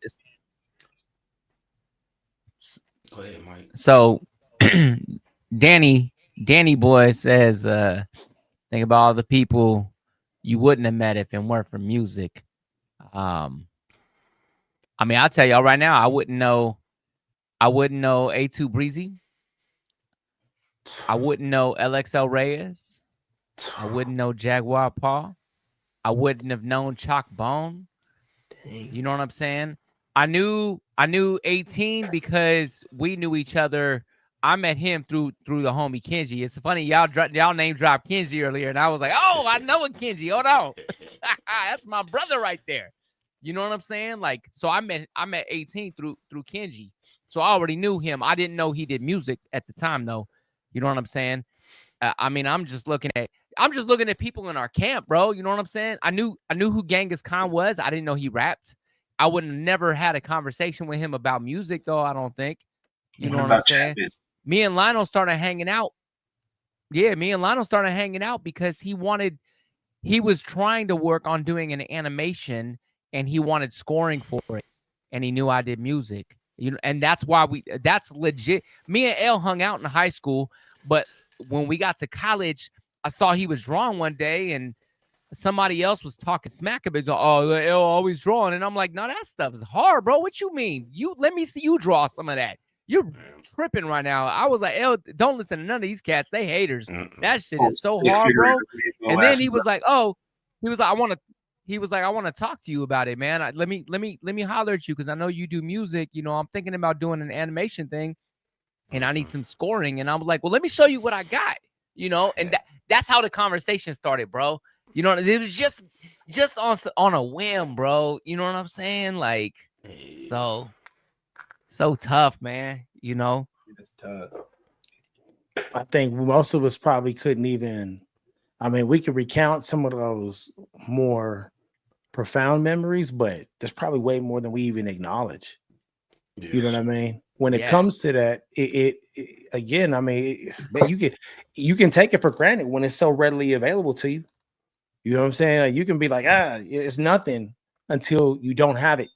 Go ahead, Mike. So Danny boy says, think about all the people you wouldn't have met if it weren't for music. I mean, I'll tell y'all right now, I wouldn't know A2 Breezy. I wouldn't know LXL Reyes. I wouldn't know Jaguar Paul. I wouldn't have known Chalk Bone. Dang. You know what I'm saying? I knew 18 because we knew each other. I met him through the homie Kenji. It's funny, y'all name dropped Kenji earlier, and I was like, oh, I know a Kenji. Hold on. That's my brother right there. You know what I'm saying? Like, so I met 18 through Kenji. So I already knew him. I didn't know he did music at the time, though. You know what I'm saying? I mean, I'm just looking at people in our camp, bro. You know what I'm saying? I knew who Genghis Khan was. I didn't know he rapped. I would have never had a conversation with him about music, though. I don't think. You know what I'm saying? Chapman? Me and Lionel started hanging out. Yeah, me and Lionel started hanging out because he was trying to work on doing an animation and he wanted scoring for it. And he knew I did music. You know, and that's why that's legit. Me and L hung out in high school, but when we got to college, I saw he was drawing one day and somebody else was talking smack about it. Oh, L always drawing. And I'm like, no, that stuff is hard, bro. What you mean? Let me see you draw some of that. You're tripping right now. I was like, L, don't listen to none of these cats. They haters. That shit is so hard, bro. And then he was like, I want to talk to you about it, man. Let me holler at you because I know you do music. You know, I'm thinking about doing an animation thing and I need some scoring. And I'm like, well, let me show you what I got, you know, and that's how the conversation started, bro. You know, it was just on a whim, bro. You know what I'm saying? Like, so tough, man. You know, It's tough. I think most of us probably couldn't even. I mean, we could recount some of those more profound memories, but there's probably way more than we even acknowledge. Yes. You know what I mean? When it comes to that, it again, I mean, man, you can take it for granted when it's so readily available to you. You know what I'm saying? Like, you can be like, it's nothing until you don't have it.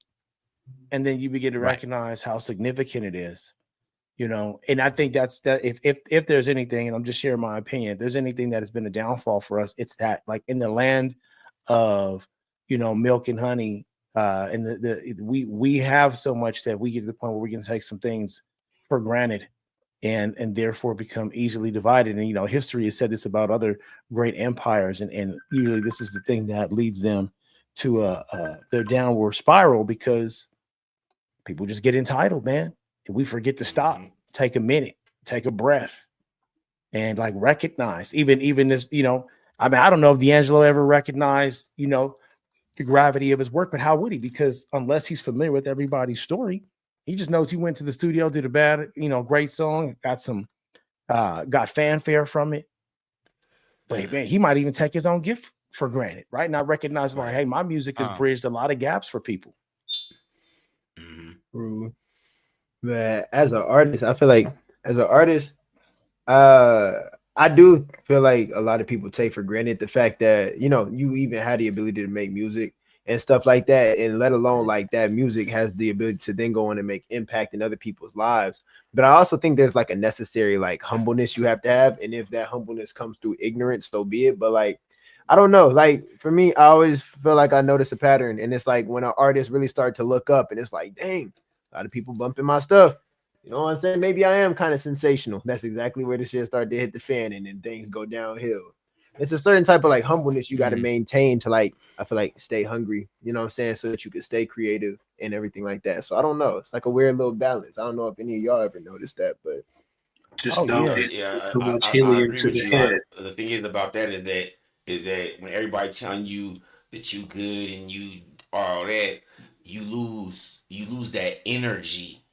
And then you begin to recognize how significant it is. You know, and I think that's that if there's anything, and I'm just sharing my opinion, if there's anything that has been a downfall for us, it's that, like, in the land of, you know, milk and honey, and we have so much that we get to the point where we can take some things for granted and therefore become easily divided. And, you know, history has said this about other great empires, and usually this is the thing that leads them to their downward spiral, because people just get entitled, man. And we forget to stop, take a minute, take a breath, and like recognize even this, you know, I mean, I don't know if D'Angelo ever recognized, you know, the gravity of his work, but how would he? Because unless he's familiar with everybody's story, he just knows he went to the studio, did a bad, you know, great song, got fanfare from it. But man, he might even take his own gift for granted, right? Not recognizing like, hey, my music has bridged a lot of gaps for people. True. But as an artist, I feel like I do feel like a lot of people take for granted the fact that, you know, you even had the ability to make music and stuff like that, and let alone like that music has the ability to then go on and make impact in other people's lives. But I also think there's like a necessary like humbleness you have to have, and if that humbleness comes through ignorance, so be it. But like, I don't know, like for me, I always feel like I notice a pattern, and it's like when an artist really start to look up and it's like, dang, a lot of people bumping my stuff. You know what I'm saying? Maybe I am kind of sensational. That's exactly where the shit start to hit the fan, and then things go downhill. It's a certain type of like humbleness you got to maintain to, like, I feel like, stay hungry. You know what I'm saying? So that you can stay creative and everything like that. So I don't know. It's like a weird little balance. I don't know if any of y'all ever noticed that, but just don't hit too much I helium agree to with the you. head. The thing is about that is that when everybody telling you that you good and you are all that, you lose that energy,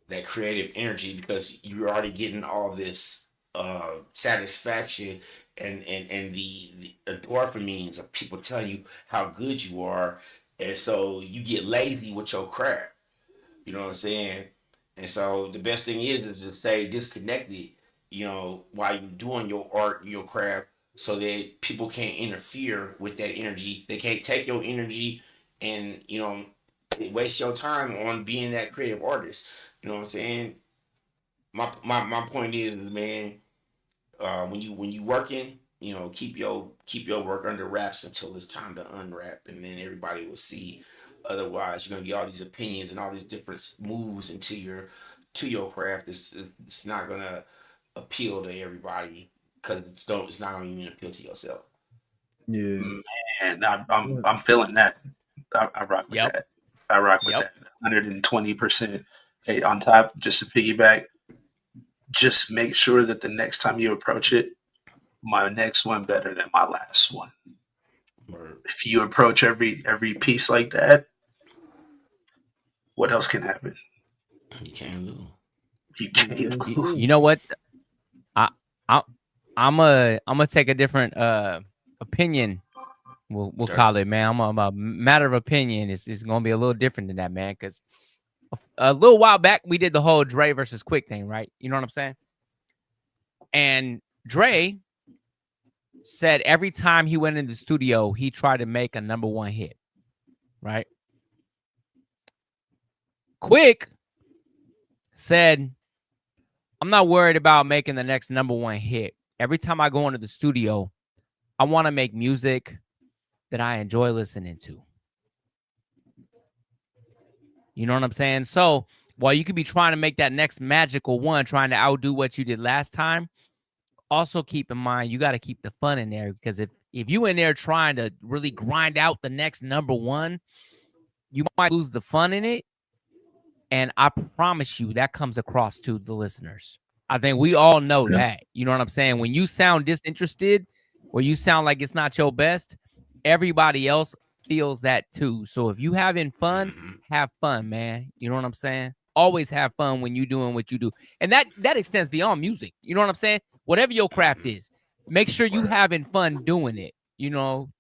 that creative energy, because you're already getting all this satisfaction and the endorphins of people telling you how good you are, and so you get lazy with your craft. You know what I'm saying? And so the best thing is to stay disconnected, you know, while you're doing your art, your craft, so that people can't interfere with that energy. They can't take your energy and, you know, waste your time on being that creative artist. You know what I'm saying? my point is, man, when you working, keep your work under wraps until it's time to unwrap, and then everybody will see. Otherwise, you're gonna get all these opinions and all these different moves into your craft. It's not gonna appeal to everybody because it's not gonna even appeal to yourself. Yeah. Man, I'm feeling that. I rock with that. I rock with that 120%. Hey, on top, just to piggyback, just make sure that the next time you approach it, my next one better than my last one. If you approach every piece like that, what else can happen? You can't lose. You can't lose. You know what? I'm gonna take a different opinion. We'll call it, man. I'm a matter of opinion. It's gonna be a little different than that, man. Because a little while back we did the whole Dre versus Quick thing, right? You know what I'm saying? And Dre said every time he went in the studio, he tried to make a number one hit, right? Quick said, I'm not worried about making the next number one hit. Every time I go into the studio, I want to make music that I enjoy listening to. You know what I'm saying? So while you could be trying to make that next magical one, trying to outdo what you did last time, also keep in mind you got to keep the fun in there, because if you in there trying to really grind out the next number one, you might lose the fun in it. And I promise you that comes across to the listeners. I think we all know that. You know what I'm saying? When you sound disinterested, or you sound like it's not your best, everybody else feels that too. So if you having fun, have fun, man. You know what I'm saying? Always have fun when you doing what you do. And that extends beyond music. You know what I'm saying? Whatever your craft is, make sure you having fun doing it. You know,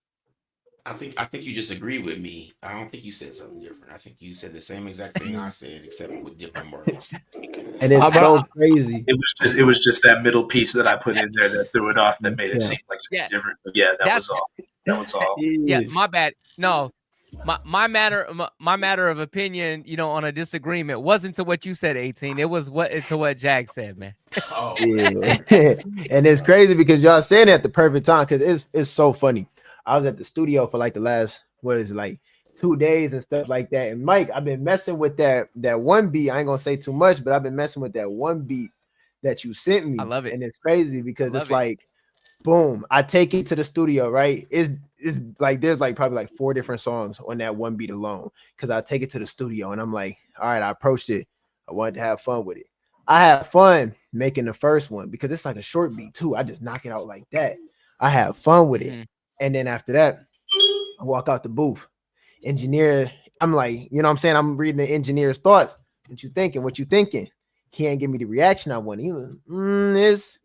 I think you just agree with me. I don't think you said something different. I think you said the same exact thing I said, except with different words. And it's so crazy. It was just that middle piece that I put in there that threw it off, that made it seem like it was different. But yeah, that was all. That was all. Yeah, my bad. No, my matter of opinion, on a disagreement wasn't to what you said, 18. It was to what Jack said, man. Oh, yeah. And it's crazy because y'all saying it at the perfect time, because it's so funny. I was at the studio for like the last 2 days and stuff like that. And Mike, I've been messing with that one beat. I ain't gonna say too much, but I've been messing with that one beat that you sent me. I love it. And it's crazy because it's like, boom, I take it to the studio, right? It's like there's like probably like 4 different songs on that one beat alone. Because I take it to the studio and I'm like, all right, I approached it. I wanted to have fun with it. I had fun making the first one because it's like a short beat too. I just knock it out like that. I have fun with it. And then after that, I walk out the booth. Engineer, I'm like, you know what I'm saying? I'm reading the engineer's thoughts. What you thinking? He ain't give me the reaction I wanted. He was, this,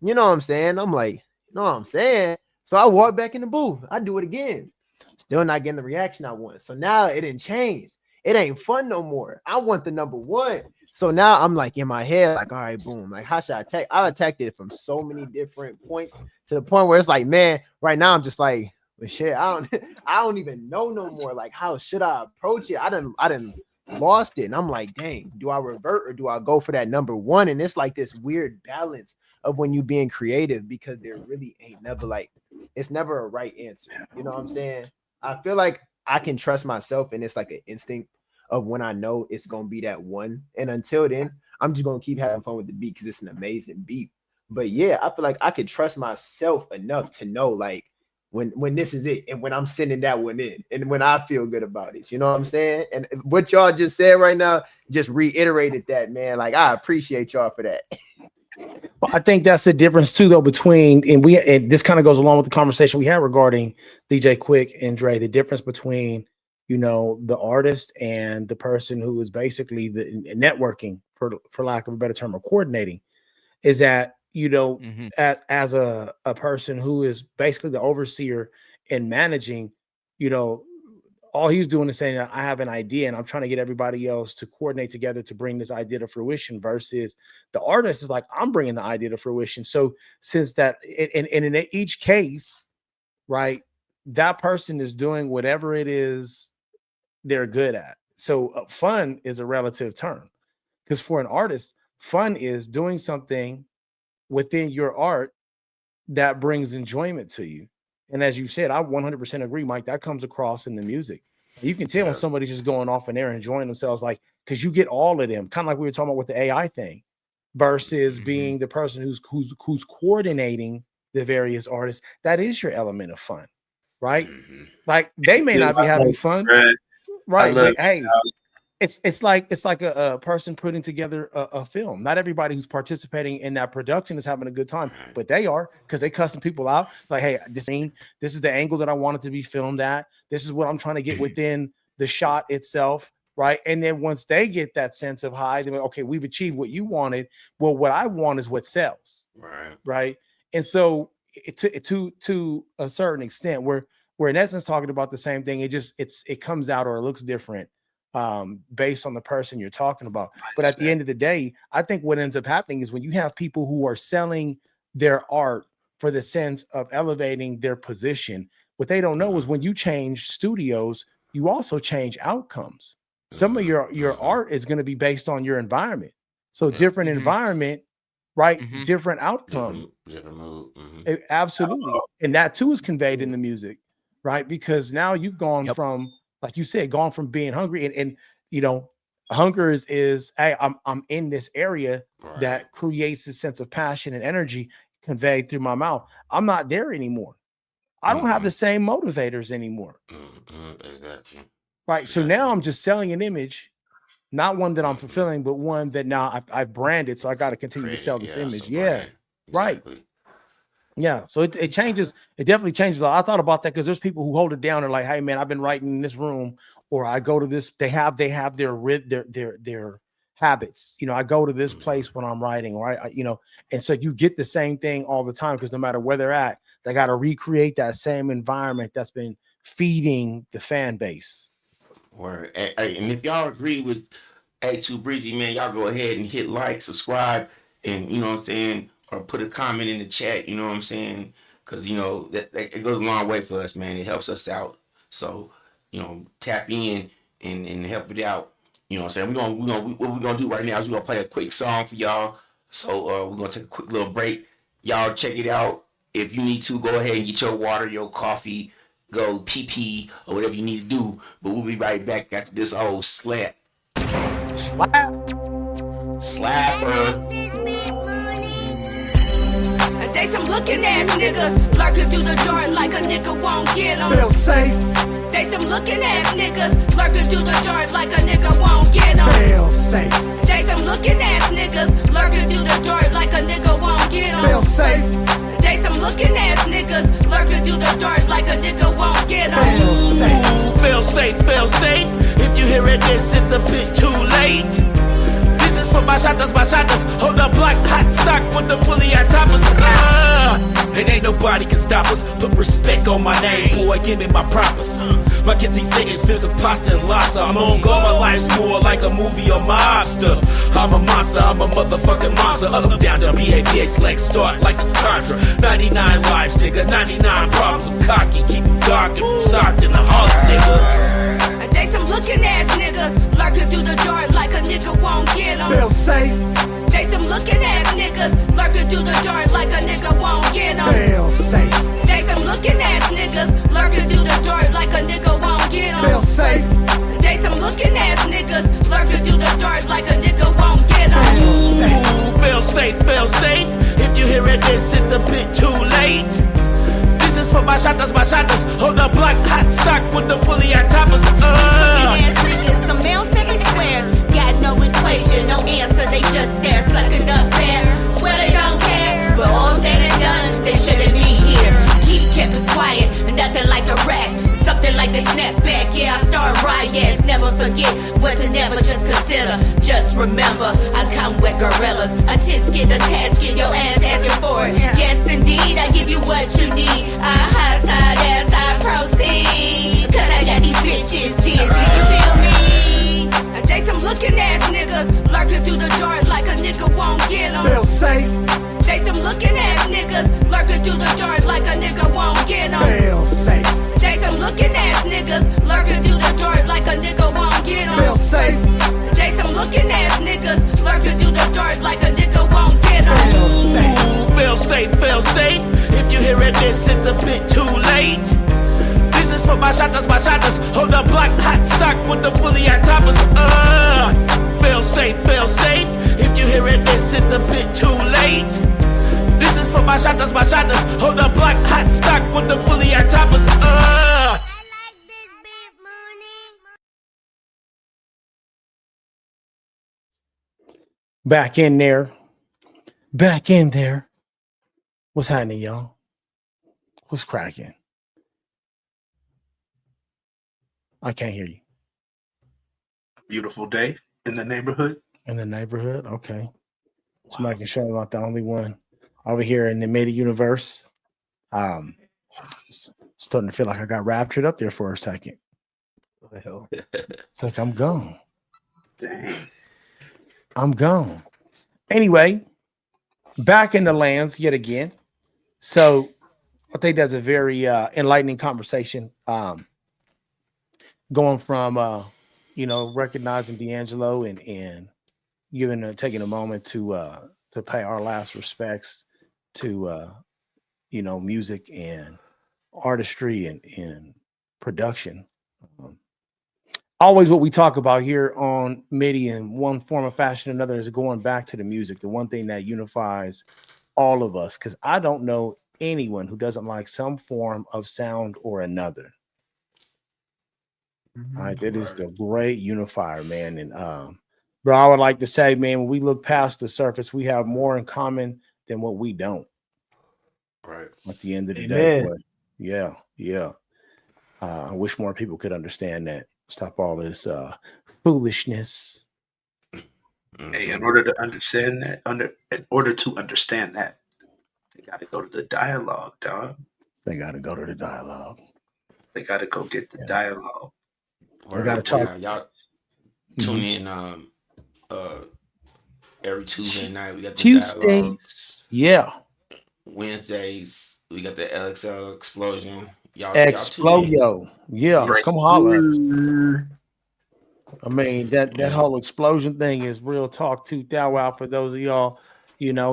you know what I'm saying? I'm like, you know what I'm saying? So I walk back in the booth. I do it again. Still not getting the reaction I want. So now it didn't change. It ain't fun no more. I want the number one. So now I'm like in my head, like, all right, boom. Like, how should I attack? I attacked it from so many different points to the point where it's like, man, right now I'm just like, well, shit, I don't even know no more. Like, how should I approach it? I didn't lost it. And I'm like, dang, do I revert or do I go for that number one? And it's like this weird balance of when you being creative, because there really ain't never it's never a right answer. You know what I'm saying? I feel like I can trust myself, and it's like an instinct of when I know it's gonna be that one. And until then, I'm just gonna keep having fun with the beat because it's an amazing beat. But yeah, I feel like I could trust myself enough to know like when this is it, and when I'm sending that one in, and when I feel good about it. You know what I'm saying? And what y'all just said right now just reiterated that, man. Like, I appreciate y'all for that. Well, I think that's the difference too, though, between and this kind of goes along with the conversation we had regarding DJ Quick and Dre. The difference between the artist and the person who is basically the networking, for lack of a better term, or coordinating, is that as a person who is basically the overseer and managing, all he's doing is saying, I have an idea and I'm trying to get everybody else to coordinate together to bring this idea to fruition, versus the artist is like, I'm bringing the idea to fruition. So since that, and in each case, right, that person is doing whatever it is they're good at. So fun is a relative term, because for an artist, Fun is doing something within your art that brings enjoyment to you. And as you said, I 100% agree, Mike. That comes across in the music. You can tell when somebody's just going off in there and enjoying themselves, like, because you get all of them, kind of like we were talking about with the AI thing, versus being the person who's coordinating the various artists. That is your element of fun, right? Like they may not be having fun, right? But hey, it's like a person putting together a film. Not everybody who's participating in that production is having a good time, but they are, because they cussing people out. Like, hey, this is the angle that I wanted to be filmed at. This is what I'm trying to get within the shot itself, right? And then once they get that sense of high, then okay, we've achieved what you wanted. Well, what I want is what sells, right? And so to a certain extent, we're in essence talking about the same thing. It comes out or it looks different based on the person you're talking about. But at the end of the day, I think what ends up happening is when you have people who are selling their art for the sense of elevating their position, what they don't know is when you change studios, you also change outcomes. Some of your art is going to be based on your environment. So different environment, right? Different outcome. Different mood. Absolutely. And that too is conveyed in the music, right? Because now you've gone from, like you said, gone from being hungry and you know, hunger is hey, I'm in this area that creates a sense of passion and energy conveyed through my mouth. I'm not there anymore. I don't have the same motivators anymore. Exactly. Right. So now I'm just selling an image, not one that I'm fulfilling, but one that now I've branded. So I got to continue to sell this image. Yeah. Right. Yeah. So it changes. It definitely changes. I thought about that because there's people who hold it down and like, hey man, I've been writing in this room, or I go to this. They have their habits. You know, I go to this place when I'm writing, or I you know, and so you get the same thing all the time because no matter where they're at, they got to recreate that same environment that's been feeding the fan base. Word. Hey, and if y'all agree with A2 Breezy, man, y'all go ahead and hit like, subscribe, and you know what I'm saying, or put a comment in the chat, you know what I'm saying, because you know that it goes a long way for us, man. It helps us out. So, you know, tap in and help it out. You know what I'm saying? What we're gonna do right now is we're gonna play a quick song for y'all. So we're gonna take a quick little break. Y'all check it out. If you need to, go ahead and get your water, your coffee, go pee or whatever you need to do. But we'll be right back after this old slapper. They some looking ass niggas lurking through the door like a nigga won't get them. Feel safe. They some looking ass niggas lurking through the door like a nigga won't get them. Feel safe. They some looking ass niggas lurking through the door like a nigga won't get them. Feel safe. They some looking ass niggas lurking through the dark like a nigga won't get them. Feel safe. If you hear it, it's a bit too late. This is for my shotters. Hold up, black hot sock with the fully on top of and ain't nobody can stop us. Put respect on my name, boy, give me my props. My kids eat steak, expensive pasta and lobster. I'm on go, my life's more like a movie or mobster. I'm a monster, I'm a motherfucking monster. Up, down, B-A-B-A, select, start like it's Contra. 99 lives, nigga, 99 problems. I'm cocky, keep them dark, and I'm socked in the heart, nigga. They some looking ass niggas lurking through the dark like a nigga won't get them. Feel safe. They some looking ass niggas lurking through the dark like a nigga won't get them. Feel safe. They some looking ass niggas lurking through the dark like a nigga won't get them. Feel safe. They some looking ass niggas lurking through the dark like a nigga won't get them. Feel safe. If you hear it, it's a bit too late. This is for my shotters. Hold up, black hot sock with the fully on top of Looking ass niggas, some male 7 squares. Got no equation, no answer, they just there, sucking up there. Swear they don't care, but all said and done, they shouldn't be here. He kept us quiet, nothing like a rat. Something like they snap back, yeah, I start riots. Never forget what to never just consider. Just remember, I come with gorillas. A tisket, a tasket, your ass asking for it. Yes, indeed, I give you what you need. I high side as I proceed. Cause I got these bitches dizzy, you feel me? They some looking ass niggas lurking through the dark like a nigga won't get them. Feel safe. They some looking ass niggas lurking through the dark like a nigga won't get them. Feel safe. They some looking ass niggas lurking through the dark like a nigga won't get them. Feel safe. They some looking ass niggas lurking through the dark like feel safe. If you hear it, this it's a bit too late. This is for my shotters, hold the block, hot stock with the fully on toppers. Feel safe, feel safe. If you hear it, this it's a bit too late. This is for my shotters, hold the block, hot stock with the fully on toppers. Back in there. Back in there. What's happening, y'all? What's cracking? I can't hear you. Beautiful day in the neighborhood. In the neighborhood? Okay. Just making sure I'm not the only one over here in the MIDI universe. Starting to feel like I got raptured up there for a second. What the hell? It's like I'm gone. Dang. I'm gone. Anyway, back in the lands yet again. So I think that's a very enlightening conversation. Going from recognizing D'Angelo and taking a moment to pay our last respects to music and artistry and production. Always what we talk about here on MIDI in one form or fashion or another is going back to the music, the one thing that unifies all of us, because I don't know anyone who doesn't like some form of sound or another. All right, that is the great unifier, man. And bro, I would like to say, man, when we look past the surface, we have more in common than what we don't. Right. At the end of the Amen. day, boy. Yeah. I wish more people could understand that. Stop all this foolishness. Hey, in order to understand that, they got to go to the dialogue, dog. They got to go to the dialogue. They got to go get the dialogue. We got to talk. Y'all tune in every Tuesday night. We got the dialogue. Tuesdays. Yeah. Wednesdays, we got the LXL explosion. Y'all Exployo. Yeah. Come holler at us. I mean, that whole explosion thing is real talk too. Thou out for those of y'all,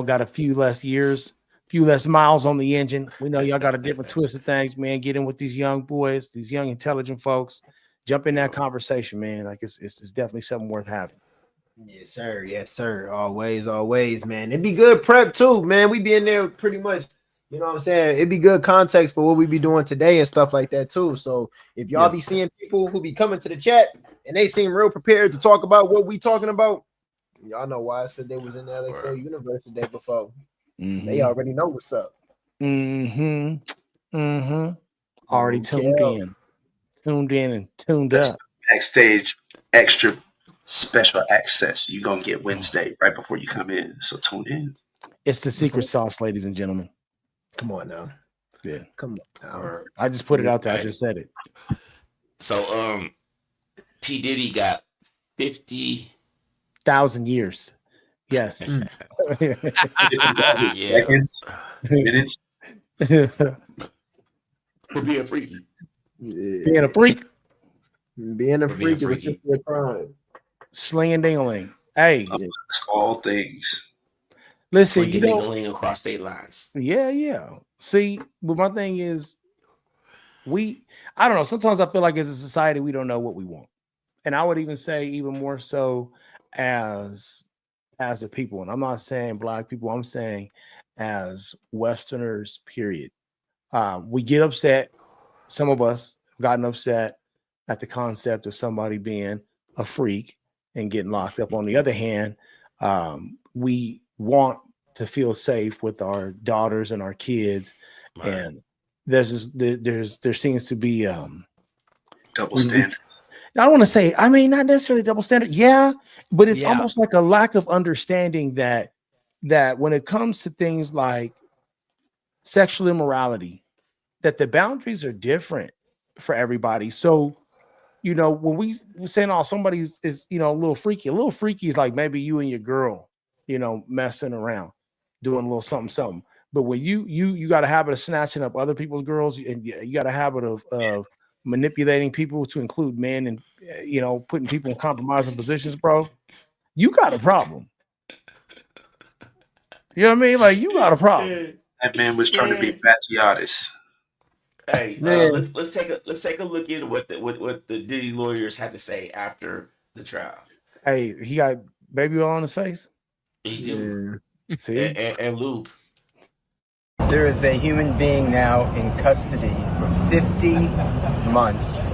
got a few less years, few less miles on the engine. We know y'all got a different twist of things, man. Get in with these young boys, these young, intelligent folks. Jump in that conversation, man. Like it's definitely something worth having. Yes, sir. Yes, sir. Always, man. It'd be good prep too, man. We be in there pretty much. You know what I'm saying? It'd be good context for what we be doing today and stuff like that too. So if y'all be seeing people who be coming to the chat and they seem real prepared to talk about what we talking about, y'all know why. It's because they was in the LXO universe the day before. Mm-hmm. They already know what's up. Already tuned in and tuned up. Backstage extra special access you're gonna get Wednesday right before you come in. So tune in. It's the secret sauce, ladies and gentlemen. Come on now. Yeah. Come on now. I just put it out there. I just said it. So P. Diddy got 50,000 years. Yes. Seconds, minutes. For being freaky. Being a freak. Being a freak is a crime. Slinging ding-a-ling. Hey. All things. Listen, ding-a-ling across state lines. Yeah. See, but my thing is, I don't know. Sometimes I feel like as a society, we don't know what we want. And I would even say even more so as a people. And I'm not saying Black people. I'm saying as Westerners, period. We get upset. Some of us have gotten upset at the concept of somebody being a freak and getting locked up. On the other hand, we want to feel safe with our daughters and our kids, and there seems to be double standard. I don't want to say, I mean, not necessarily double standard, but it's almost like a lack of understanding that when it comes to things like sexual immorality, that the boundaries are different for everybody. So when we saying, oh, somebody is a little freaky is like maybe you and your girl, messing around, doing a little something. But when you got a habit of snatching up other people's girls, and you got a habit of manipulating people to include men, and putting people in compromising positions, bro, you got a problem. You know what I mean? Like, you got a problem. That man was trying to be Battiatus. Hey, Man. let's take a look at what the Diddy lawyers had to say after the trial. Hey, he got baby oil on his face. He do. See, And lube. There is a human being now in custody for 50 months.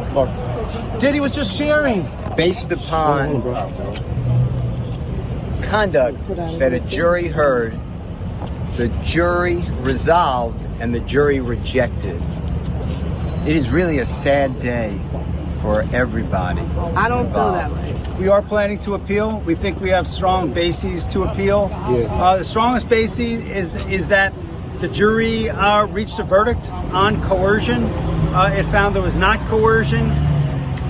Diddy was just sharing. Based upon conduct that a jury heard, the jury resolved, and the jury rejected. It is really a sad day for everybody. I don't feel that way. We are planning to appeal. We think we have strong bases to appeal. The strongest basis is that the jury reached a verdict on coercion. It found there was not coercion.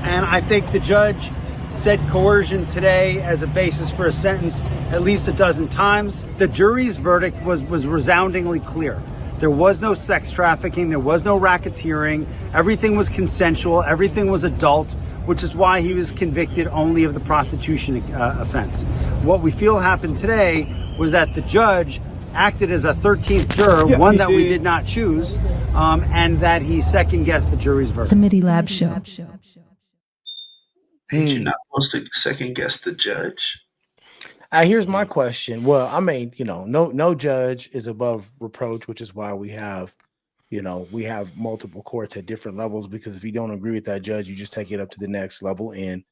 And I think the judge said coercion today as a basis for a sentence at least a dozen times. The jury's verdict was resoundingly clear. There was no sex trafficking. There was no racketeering. Everything was consensual. Everything was adult, which is why he was convicted only of the prostitution offense. What we feel happened today was that the judge acted as a 13th juror, one that we did not choose, and that he second-guessed the jury's verdict. The MidiLab Show. Ain't you not supposed to second-guess the judge? Here's my question. Well, I mean, no judge is above reproach, which is why we have multiple courts at different levels, because if you don't agree with that judge, you just take it up to the next level, and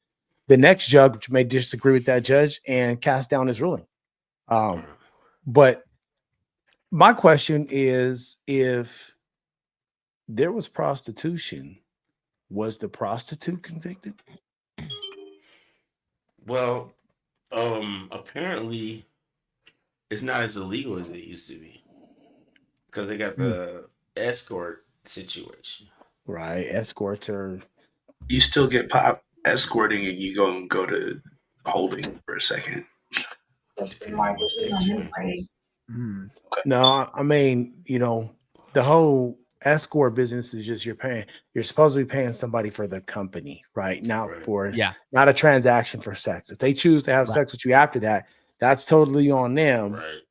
the next judge may disagree with that judge and cast down his ruling. But my question is, if there was prostitution, was the prostitute convicted? Well, apparently it's not as illegal as it used to be, because they got the escort situation. Right, escorts are. You still get pop escorting, and you go to holding for a second. No, I mean, the whole escort business is just you're supposed to be paying somebody for the company, right? Not a transaction for sex. If they choose to have sex with you after that, that's totally on them, right?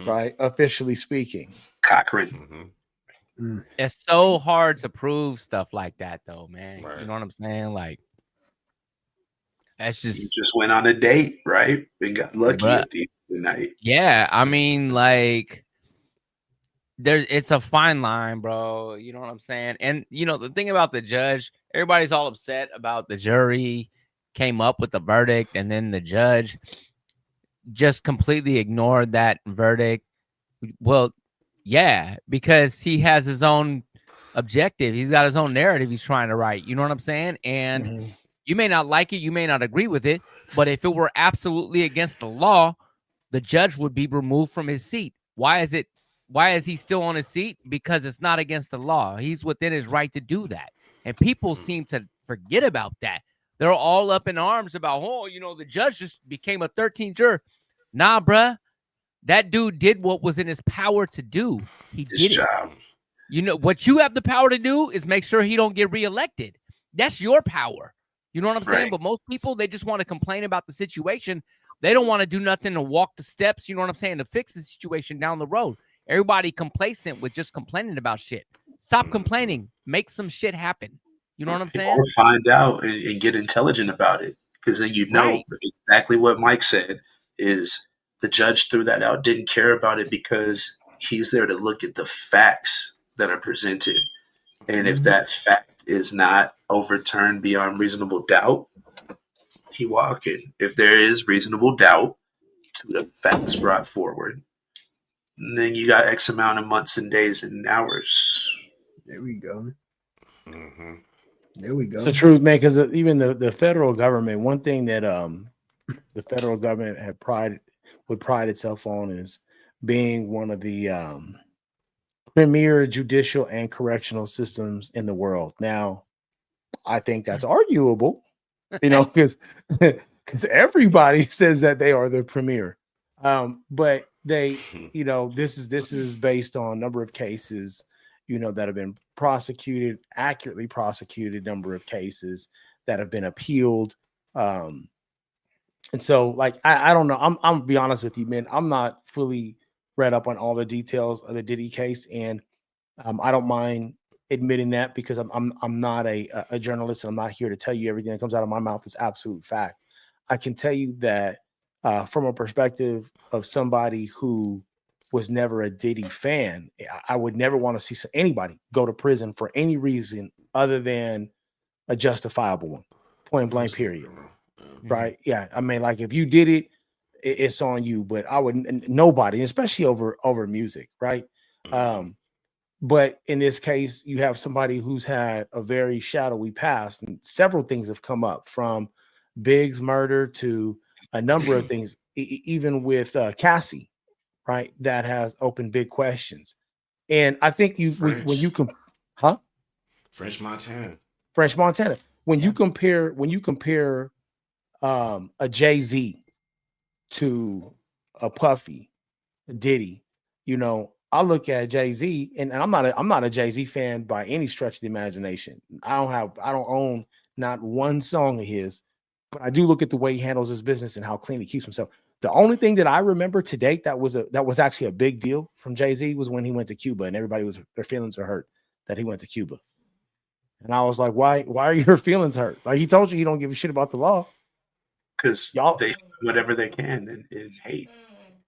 Right, officially speaking. Cochran. It's so hard to prove stuff like that, though, man. You know what I'm saying? Like, that's just. You just went on a date, right? And got lucky at the end of the night. Yeah, I mean, like, it's a fine line, bro. You know what I'm saying? And the thing about the judge, everybody's all upset about the jury came up with the verdict, and then the judge just completely ignored that verdict. Well, yeah, because he has his own objective. He's got his own narrative he's trying to write. You know what I'm saying? And you may not like it, you may not agree with it, but if it were absolutely against the law, the judge would be removed from his seat. Why is he still on his seat? Because it's not against the law. He's within his right to do that. And people seem to forget about that. They're all up in arms about, the judge just became a 13th juror. Nah, bruh. That dude did what was in his power to do. He did it. What you have the power to do is make sure he don't get reelected. That's your power. You know what I'm saying? But most people, they just want to complain about the situation. They don't want to do nothing to walk the steps, you know what I'm saying, to fix the situation down the road. Everybody complacent with just complaining about shit. Stop complaining. Make some shit happen. You know what I'm saying? Or find out and get intelligent about it. Because then exactly what Mike said is the judge threw that out, didn't care about it because he's there to look at the facts that are presented. And if that fact is not overturned beyond reasonable doubt, he walking. If there is reasonable doubt to the facts brought forward, then you got X amount of months and days and hours. There we go. There we go. It's the truth, man, because even the federal government, one thing that the federal government would pride itself on is being one of the premier judicial and correctional systems in the world. Now, I think that's arguable, because everybody says that they are the premier. But they, this is based on a number of cases, that have been prosecuted, accurately prosecuted, number of cases that have been appealed. And so, like, I don't know. I'm gonna be honest with you, man. I'm not fully read up on all the details of the Diddy case, and I don't mind admitting that because I'm not a journalist, and I'm not here to tell you everything that comes out of my mouth is absolute fact. I can tell you that from a perspective of somebody who was never a Diddy fan, I would never want to see anybody go to prison for any reason other than a justifiable one, point blank, period. Right? Yeah. I mean, like if you did it, it's on you. But I would nobody, especially over music, right? But in this case, you have somebody who's had a very shadowy past, and several things have come up from Big's murder to a number of things, even with Cassie, right? That has opened big questions. And I think when you French Montana. French Montana, when you compare a Jay-Z to a Puffy, a Diddy, I look at Jay-Z, and I'm not a Jay-Z fan by any stretch of the imagination. I don't own not one song of his, but I do look at the way he handles his business and how clean he keeps himself. The only thing that I remember to date that was actually a big deal from Jay-Z was when he went to Cuba, and their feelings were hurt that he went to Cuba. And I was like, why are your feelings hurt? Like, he told you he don't give a shit about the law. Because they whatever they can and hate.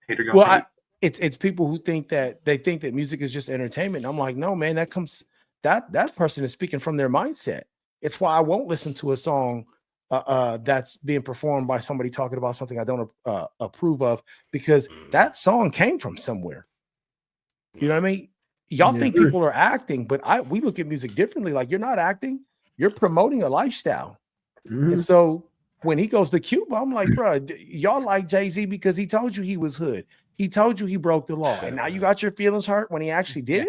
Hater gonna hate. It's people who think that music is just entertainment. And I'm like, no, man, that person is speaking from their mindset. It's why I won't listen to a song that's being performed by somebody talking about something I don't approve of, because that song came from somewhere. You know what I mean? Y'all think people are acting, but we look at music differently. Like, you're not acting, you're promoting a lifestyle. And so when he goes to Cuba, I'm like, bro, y'all like Jay-Z because he told you he was hood. He told you he broke the law. And now you got your feelings hurt when he actually did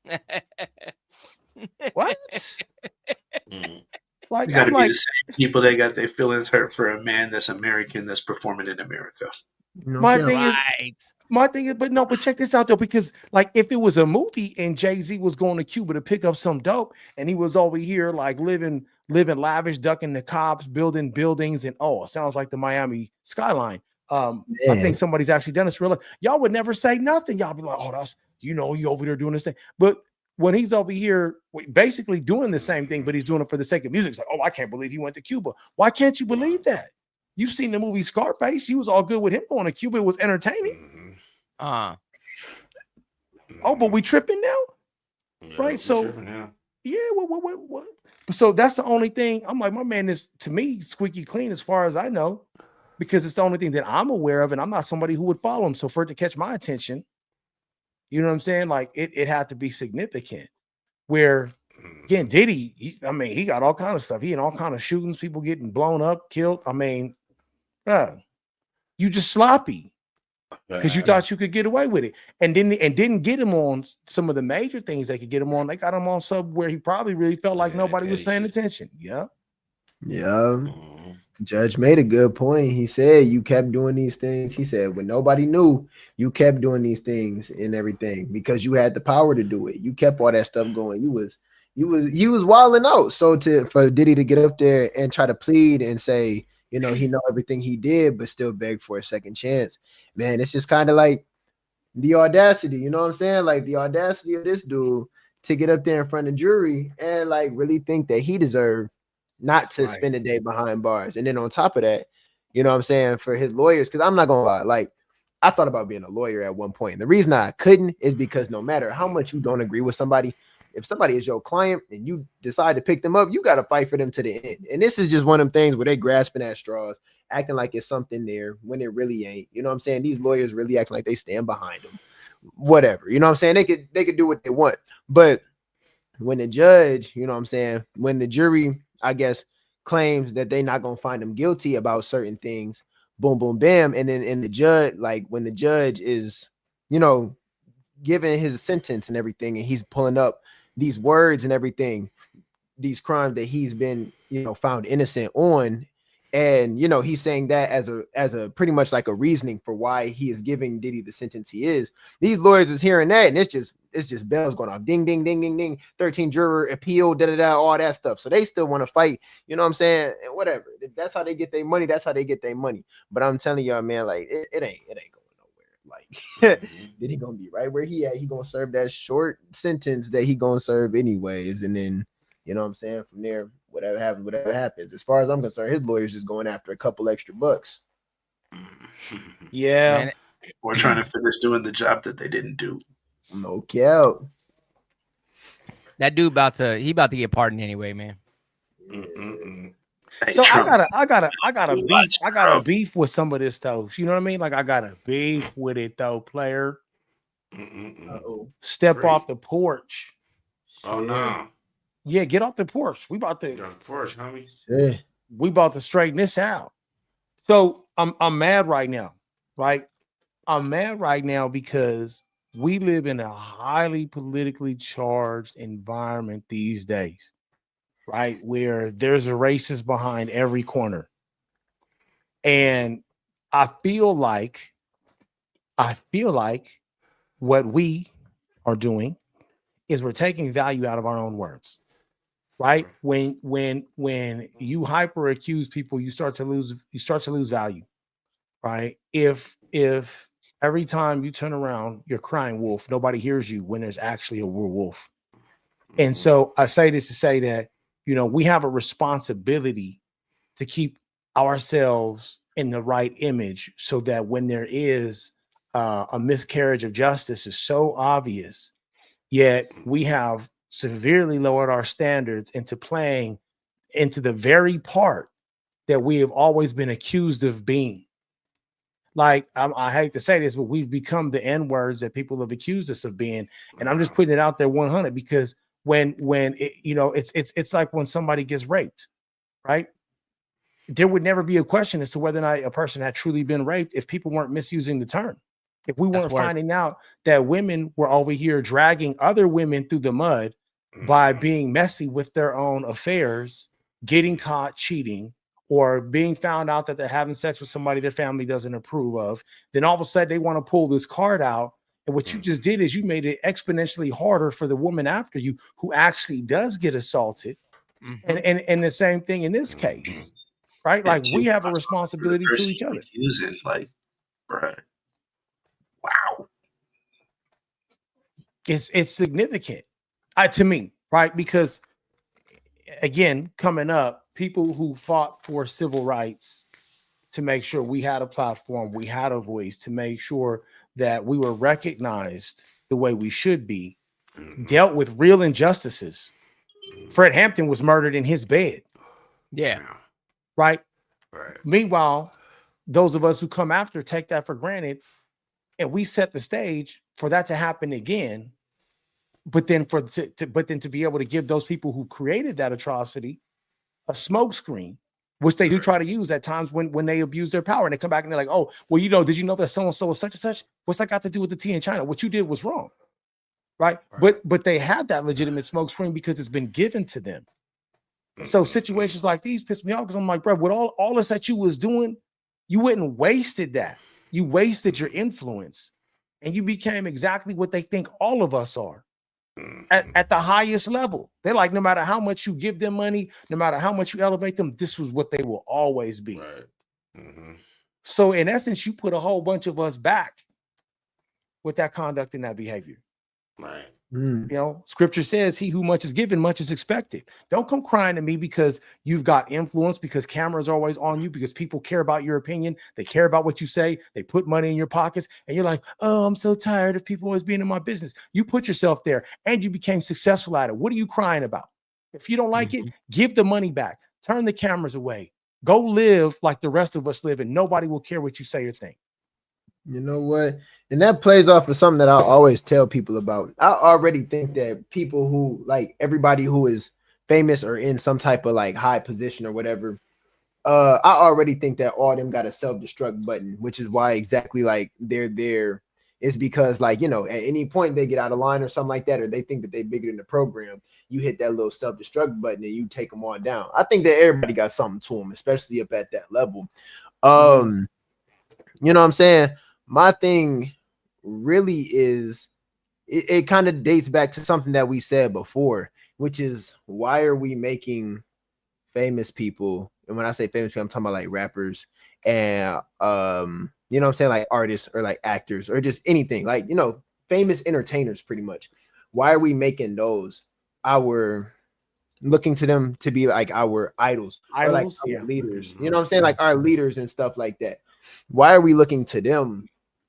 it? What? Like, you gotta be the same people that got their feelings hurt for a man that's American that's performing in America. My thing is, but check this out though, because like if it was a movie and Jay-Z was going to Cuba to pick up some dope and he was over here like living lavish, ducking the cops, building buildings, and it sounds like the Miami skyline. I think somebody's actually done this real life. Y'all would never say nothing. Y'all be like, that's you over there doing this thing. But when he's over here basically doing the same thing, but he's doing it for the sake of music, it's like, I can't believe he went to Cuba. Why can't you believe that? You've seen the movie Scarface. You was all good with him going to Cuba. It was entertaining. But we tripping now? Yeah, right? So, yeah, what? So that's the only thing. I'm like, my man is, to me, squeaky clean as far as I know, because it's the only thing that I'm aware of, and I'm not somebody who would follow him. So for it to catch my attention, you know what I'm saying? Like, it had to be significant. Where, again, Diddy, he got all kind of stuff. He in all kind of shootings, people getting blown up, killed. I mean, you just sloppy because you thought you could get away with it, and didn't get him on some of the major things they could get him on. They got him on sub where he probably really felt like nobody was paying attention. Yeah. Judge made a good point. He said you kept doing these things. He said when nobody knew, you kept doing these things and everything because you had the power to do it. You kept all that stuff going. You was wilding out. So for Diddy to get up there and try to plead and say, he know everything he did, but still beg for a second chance, man, it's just kind of like the audacity, you know what I'm saying? Like the audacity of this dude to get up there in front of jury and like really think that he deserved not to spend a day behind bars. And then on top of that, you know what I'm saying, for his lawyers, because I'm not gonna lie, like I thought about being a lawyer at one point. The reason I couldn't is because no matter how much you don't agree with somebody, if somebody is your client and you decide to pick them up, you got to fight for them to the end. And this is just one of them things where they grasping at straws, acting like it's something there when it really ain't. You know what I'm saying? These lawyers really acting like they stand behind them. Whatever. You know what I'm saying? They could do what they want. But when the judge, you know what I'm saying, when the jury, I guess, claims that they're not going to find them guilty about certain things, boom, boom, bam. And then in the judge, like when the judge is, giving his sentence and everything, and he's pulling up these words and everything, these crimes that he's been, found innocent on. And, he's saying that as a pretty much like a reasoning for why he is giving Diddy the sentence he is. These lawyers is hearing that, and it's just bells going off. Ding, ding, ding, ding, ding. 13 juror appeal, all that stuff. So they still want to fight, you know what I'm saying? And whatever. That's how they get their money. That's how they get their money. But I'm telling y'all, man, like it ain't going nowhere. Like, then he gonna be right where he at. He gonna serve that short sentence that he gonna serve anyways, and then you know what I'm saying. From there, whatever happens. As far as I'm concerned, his lawyer's just going after a couple extra bucks. Yeah, Man, Or trying to finish doing the job that they didn't do. No cap. that dude about to get pardoned anyway, man. Hey, so Trump, I got a Watch, a beef with some of this though. You know what I mean? Like I got a beef with it though, player. Step Great. off the porch. Oh no. Yeah, get off the porch. We about to Get off the porch, homie. Yeah. we about to straighten this out. So I'm mad right now, right? I'm mad right now because we live in a highly politically charged environment these days, right? Where there's a racist behind every corner. And I feel like what we are doing is we're taking value out of our own words. Right? When you hyper accuse people, you start to lose value. Right? If every time you turn around, you're crying wolf, nobody hears you when there's actually a wolf. And so I say this to say that, you know, we have a responsibility to keep ourselves in the right image so that when there is a miscarriage of justice is so obvious, yet we have severely lowered our standards into playing into the very part that we have always been accused of being. Like, I hate to say this, but we've become the N words that people have accused us of being. And I'm just putting it out there 100 because when it, you know, it's like when somebody gets raped, right? There would never be a question as to whether or not a person had truly been raped if people weren't misusing the term. If we weren't finding out that women were over here dragging other women through the mud by being messy with their own affairs, getting caught cheating, or being found out that they're having sex with somebody their family doesn't approve of, then all of a sudden they want to pull this card out. And what you just did is you made it exponentially harder for the woman after you who actually does get assaulted. And the same thing in this case, right? Like we have a responsibility to each other. Using like, bruh. Wow. It's significant to me, right? Because again, coming up, people who fought for civil rights to make sure we had a platform, we had a voice, to make sure that we were recognized the way we should be, dealt with real injustices. Fred Hampton was murdered in his bed. Yeah. Right. Meanwhile, those of us who come after take that for granted, and we set the stage for that to happen again. But then to be able to give those people who created that atrocity a smokescreen, which they do try to use at times when they abuse their power, and they come back and they're like, "Oh, well, you know, did you know that so and so was such and such? What's that got to do with the tea in China? What you did was wrong." Right. But they had that legitimate smokescreen because it's been given to them. So situations like these piss me off because I'm like, bro, with all this that you was doing, you wouldn't wasted that. You wasted your influence, and you became exactly what they think all of us are at the highest level. They're like, no matter how much you give them money, no matter how much you elevate them, this was what they will always be. So in essence, you put a whole bunch of us back with that conduct and that behavior. Right. You know, scripture says, he who much is given, much is expected. Don't come crying to me because you've got influence, because cameras are always on you, because people care about your opinion. They care about what you say. They put money in your pockets. And you're like, oh, I'm so tired of people always being in my business. You put yourself there and you became successful at it. What are you crying about? If you don't like it, give the money back. Turn the cameras away. Go live like the rest of us live, and nobody will care what you say or think. You know what? And that plays off of something that I always tell people about. I already think that people who, like, everybody who is famous or in some type of like high position or whatever, I already think that all of them got a self-destruct button, which is why exactly like they're there is because, like, you know, at any point they get out of line or something like that, or they think that they're bigger than the program, you hit that little self-destruct button and you take them on down. I think that everybody got something to them, especially up at that level. You know what I'm saying? My thing really is it kind of dates back to something that we said before, which is, why are we making famous people? And when I say famous people, I'm talking about like rappers and You know what I'm saying? Like artists or like actors or just anything, like, you know, famous entertainers pretty much. Why are we making those our looking to them to be like our idols or like Idols, our yeah. leaders? You know what I'm saying? Like our leaders and stuff like that. Why are we looking to them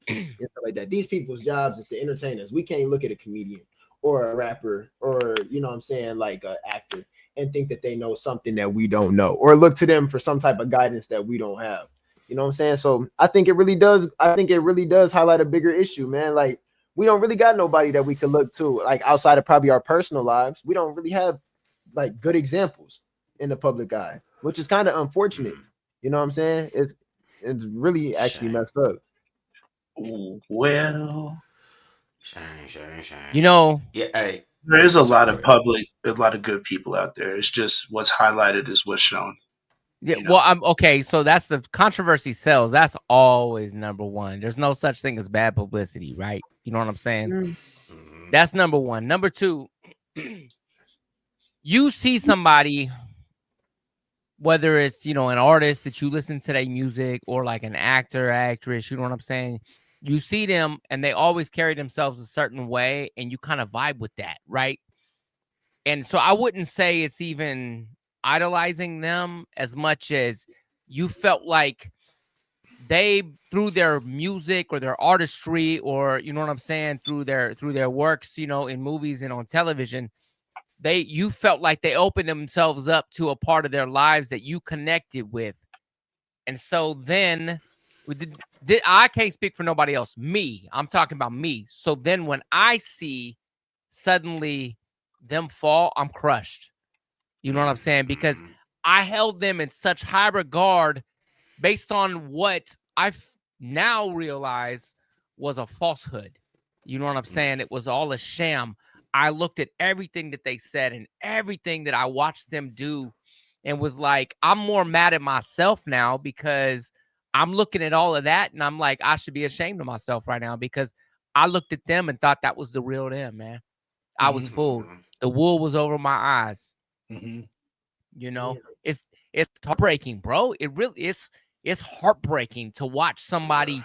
and stuff like that? These people's jobs is to entertain us. We can't look at a comedian or a rapper or, you know what I'm saying, like an actor and think that they know something that we don't know or look to them for some type of guidance that we don't have. You know what I'm saying? So I think it really does. I think it really does highlight a bigger issue, man. Like we don't really got nobody that we could look to, like outside of probably our personal lives. We don't really have like good examples in the public eye, which is kind of unfortunate. You know what I'm saying? It's really actually messed up. Well, Shame. You know, Yeah, hey. there is a lot of good people out there. It's just what's highlighted is what's shown. yeah, well, I'm okay. So that's the controversy sells. That's always number one. There's no such thing as bad publicity, right? You know what I'm saying? That's number one. Number two, you see somebody, whether it's, you know, an artist that you listen to their music or like an actor, actress, you know what I'm saying? You see them and they always carry themselves a certain way and you kind of vibe with that, right? And so I wouldn't say it's even idolizing them as much as you felt like they, through their music or their artistry, or you know what I'm saying, through their works, you know, in movies and on television, you felt like they opened themselves up to a part of their lives that you connected with. And so then I can't speak for nobody else. I'm talking about me. So then when I see suddenly them fall, I'm crushed. You know what I'm saying? Because I held them in such high regard based on what I now realize was a falsehood. You know what I'm saying? It was all a sham. I looked at everything that they said and everything that I watched them do and was like, I'm more mad at myself now because I'm looking at all of that and I'm like, I should be ashamed of myself right now because I looked at them and thought that was the real them, man. I was fooled. The wool was over my eyes. You know, it's heartbreaking, bro. It really is. It's heartbreaking to watch somebody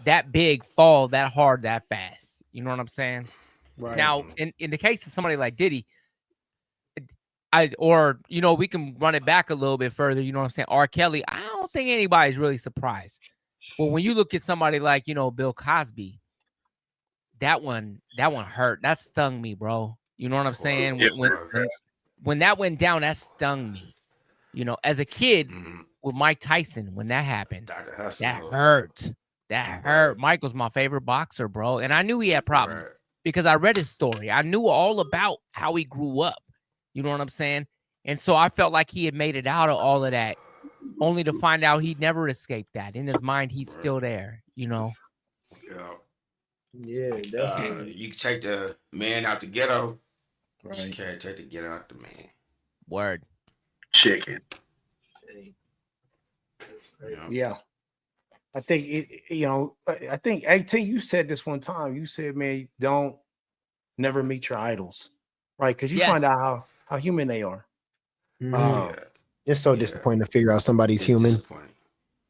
that big fall that hard that fast. You know what I'm saying? Right. Now, in the case of somebody like Diddy, you know, we can run it back a little bit further. You know what I'm saying? R. Kelly, I don't think anybody's really surprised. But when you look at somebody like, you know, Bill Cosby, that one hurt. That stung me, bro. You know what I'm saying? When that went down, that stung me. You know, as a kid with Mike Tyson, when that happened, that hurt. That hurt. Mike was my favorite boxer, bro. And I knew he had problems because I read his story. I knew all about how he grew up. You know what I'm saying? And so I felt like he had made it out of all of that, only to find out he never escaped that. In his mind, he's still there, you know? Yeah, definitely. You can take the man out the ghetto. Right. You can't take the ghetto out the man. Word. Chicken. Yeah. I think I think AT, you said this one time. You said, man, don't never meet your idols. Right? Because you find out how human they are. It's so disappointing to figure out somebody's human. Disappointing.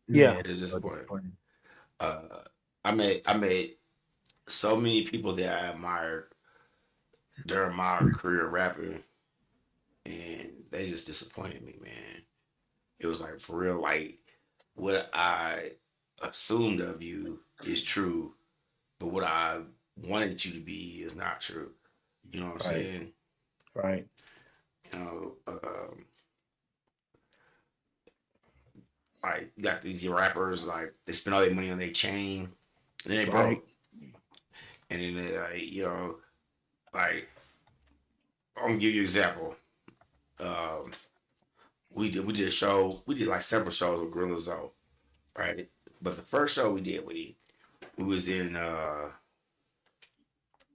Yeah. It's disappointing. I met so many people that I admired during my career rapping, and they just disappointed me, man. It was like, for real, like what I assumed of you is true, but what I wanted you to be is not true. You know what I'm saying? Right. You know, like you got these rappers, like they spend all their money on their chain, and then they broke. And then they, like, you know, like I'm gonna give you an example. We did a show. We did like several shows with Gorilla Zoe, right? But the first show we did with him, we was in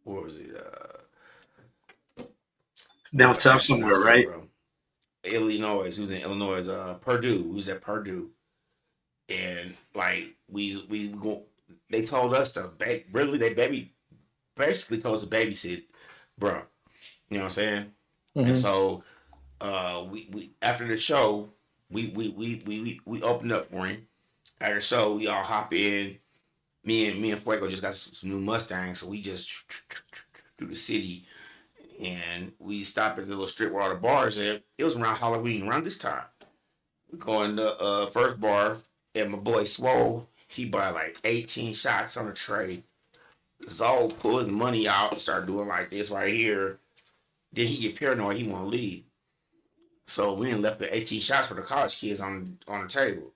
what was it? Down south somewhere, right? Illinois. He was in Illinois. Purdue. We was at Purdue, and like we go. They told us to basically told us to babysit, bro. You know what I'm saying? And so, we after the show, we opened up for him. After the show, we all hop in. me and Fuego just got some new Mustangs, so we just through the city, and we stopped at the little strip where all the bars at. It was around Halloween, around this time. We go in the first bar, and my boy Swole, he bought like 18 shots on a tray. Zoe pulled his money out and started doing like this right here. Then he get paranoid, he want to leave. So we didn't left the 18 shots for the college kids on the table.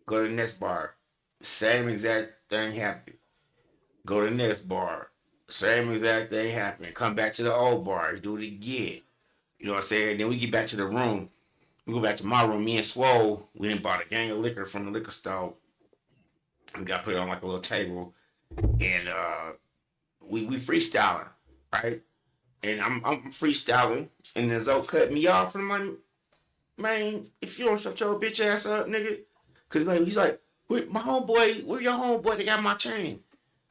Go to the next bar. Same exact thing happened. Go to the next bar. Same exact thing happened. Come back to the old bar. Do it again. You know what I'm saying? Then we get back to the room. We go back to my room. Me and Swole, we didn't bought a gang of liquor from the liquor store. We got put it on like a little table. And we freestyling, right? And I'm freestyling. And then Zoe cut me off. And I'm like, man, if you don't shut your bitch ass up, nigga. Because like, he's like, where your homeboy that got my chain?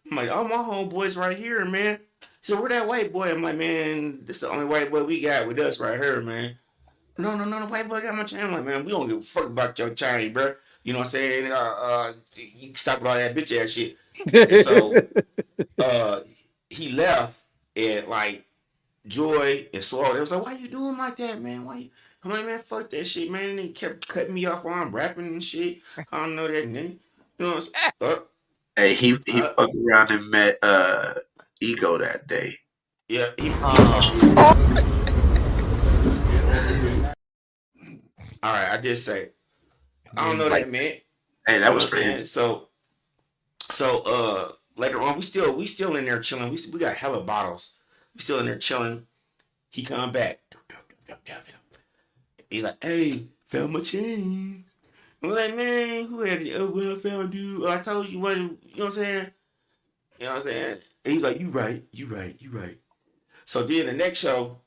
I'm like, oh, my homeboy's right here, man. So where that white boy? I'm like, man, this the only white boy we got with us right here, man. No, the white boy got my chain. I'm like, man, we don't give a fuck about your chain, bro. You know what I'm saying? You can stop with all that bitch ass shit. And so he left, and like Joy and Slow, they was like, why you doing like that, man? Why you? I'm like, man, fuck that shit, man. And they kept cutting me off while I'm rapping and shit. I don't know that nigga. You know what I'm saying? Hey, he fucked around and met Ego that day. Yeah. All right, I did say. I don't know that, man. Hey, that was crazy. So later on, we still in there chilling. We got hella bottles. We still in there chilling. He come back. He's like, hey, found my chain. I'm like, man, who had it? Oh, well, I found you. I told you what, you know what I'm saying? You know what I'm saying? And he's like, you right. So then the next show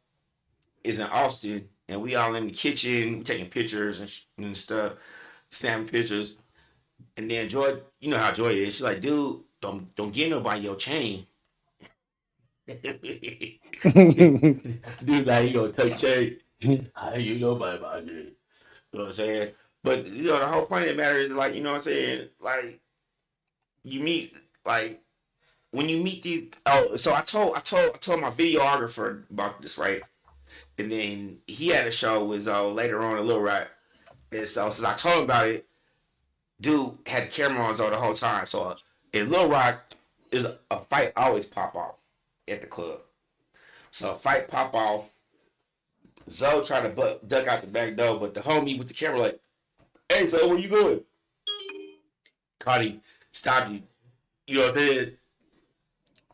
is in Austin, and we all in the kitchen, taking pictures and stuff, snapping pictures. And then Joy, you know how Joy is. She's like, dude, don't get nobody your chain. Dude, like, you gonna take chain. How you know about it? You know what I'm saying? But you know, the whole point of the matter is like, you know what I'm saying? Like, you meet, like, when you meet these. Oh, so I told my videographer about this, right? And then he had a show with later on in Little Rock. And so since I told him about it, dude had the camera on the whole time. So in Little Rock, is a fight always pop off at the club. So a fight pop off. Zoe tried to duck out the back door, but the homie with the camera like, hey, Zoe, where you going? Caught him, stopped him. You know what I'm saying?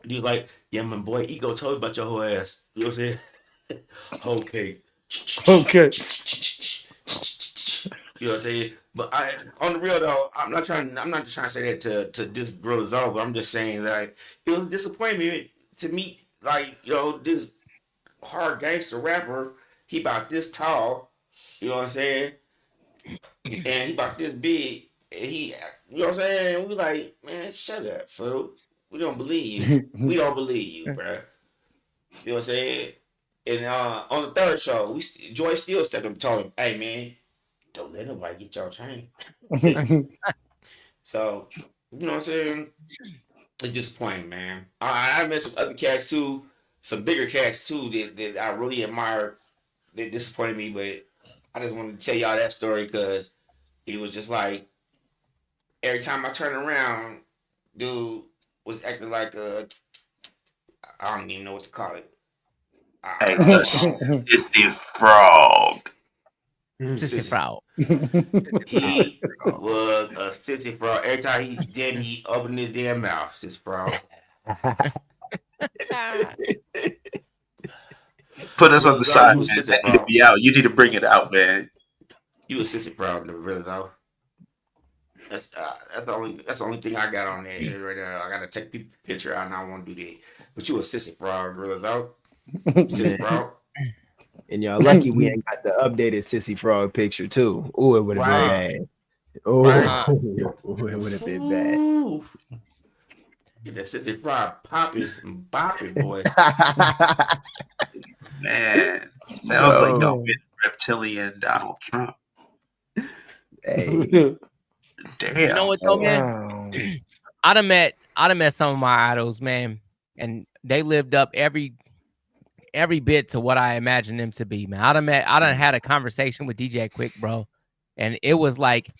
He was like, yeah, my boy Ego told me about your whole ass. You know what I'm saying? Okay. You know what I'm saying? But on the real though, I'm not just trying to say that to this girl Zoe, but I'm just saying that it was a disappointment to meet, like, you know, this hard gangster rapper. He about this tall, you know what I'm saying? And he about this big. And he, you know what I'm saying? We like, man, shut up, fool. We don't believe you. We don't believe you, bro. You know what I'm saying? And on the third show, Joy still stepped up and told him, hey, man, don't let nobody get your chain. So, you know what I'm saying? It's disappointing, man. I met some other cats too, some bigger cats too that I really admire. That disappointed me, but I just wanted to tell y'all that story because it was just like every time I turned around, dude was acting like I don't even know what to call it. Hey, the sissy frog. Sissy frog. He was a sissy frog. Every time he opened his damn mouth, sissy frog. Put us on the side, man. That need to be out. You need to bring it out, man. You a sissy frog, the real out. That's the only thing I got on there right now. I gotta take the picture out, and I want to do that. But you a sissy frog, real out. Sissy frog. And y'all lucky we ain't got the updated sissy frog picture too. Oh, it would have been bad. Oh, it would have been bad. Get that sissy frog popping and bopping, boy. Man, sounds like y'all been reptilian Donald Trump. Hey, damn. You know what though, man? I'd have met I done met some of my idols, man, and they lived up every bit to what I imagined them to be, man. I done had a conversation with DJ Quick, bro, and it was like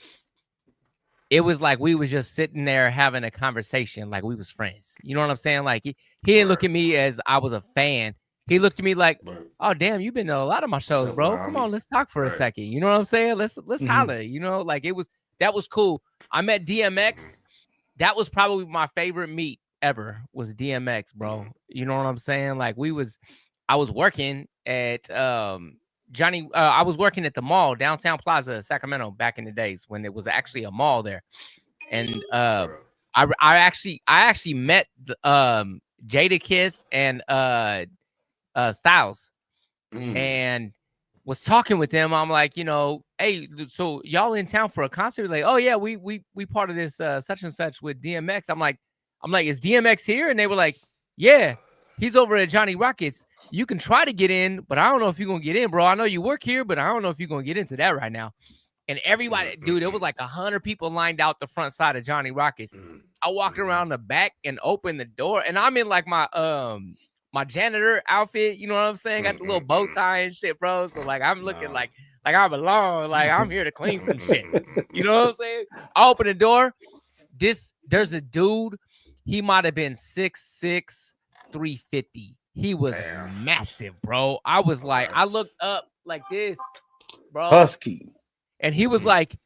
we was just sitting there having a conversation, like we was friends. You know what I'm saying? Like he didn't look at me as I was a fan. He looked at me like, oh damn, you've been to a lot of my shows, bro. Come on, let's talk for a second. You know what I'm saying? Let's holler. You know, like that was cool. I met DMX. That was probably my favorite meet ever. Was DMX, bro. You know what I'm saying? Like I was working at I was working at the mall, Downtown Plaza, Sacramento, back in the days when it was actually a mall there. And I actually met Jadakiss and Styles and was talking with them. I'm like, you know, hey, so y'all in town for a concert? Like, oh yeah, we part of this such and such with DMX. I'm like, is DMX here? And they were like, yeah, he's over at Johnny Rockets. You can try to get in, but I don't know if you're gonna get in, bro. I know you work here, but I don't know if you're gonna get into that right now. And everybody, dude, it was like 100 people lined out the front side of Johnny Rockets. I walked around the back and opened the door, and I'm in like my my janitor outfit, you know what I'm saying? Got the little bow tie and shit, bro. So like I'm looking like I belong, like I'm here to clean some shit. You know what I'm saying? I open the door. There's a dude, he might have been 6'6", 350. He was massive, bro. I was like, I looked up like this, bro. Husky. And he was like,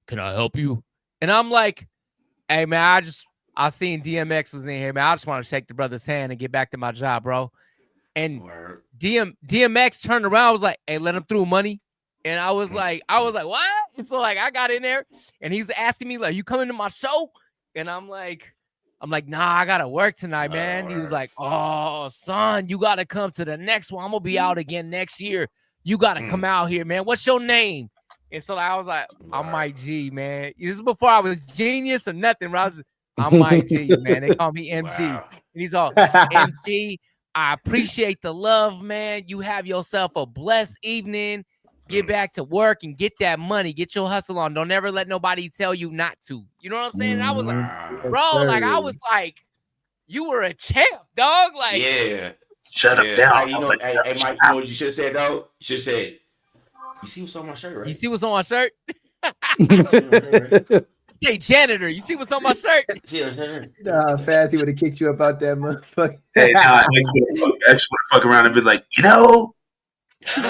can I help you? And I'm like, hey, man, I seen DMX was in here, man. I just want to shake the brother's hand and get back to my job, bro. And DMX turned around. I was like, hey, let him through, money. And I was like, what? And so like I got in there and he's asking me, like, you coming to my show? And I'm like, nah, I gotta work tonight, man. He was like, oh, son, you gotta come to the next one. I'm gonna be out again next year. You gotta come out here, man. What's your name? And so I was like, I'm Mike G, man. This is before I was Genius or nothing. Bro. I'm Mike G, man. They call me MG. And he's all, MG, I appreciate the love, man. You have yourself a blessed evening. Get back to work and get that money. Get your hustle on. Don't ever let nobody tell you not to. You know what I'm saying? And I was like, bro, like I was like, you were a champ, dog. Like, yeah. Shut up down. Hey, you know, hey, Mike, you know what you should have said though? You should have said, you see what's on my shirt, right? You see what's on my shirt? Hey, janitor, you see what's on my shirt? Nah, fast, he would have kicked you up out that motherfucker. Hey, nah, X would fuck around and be like, you know, see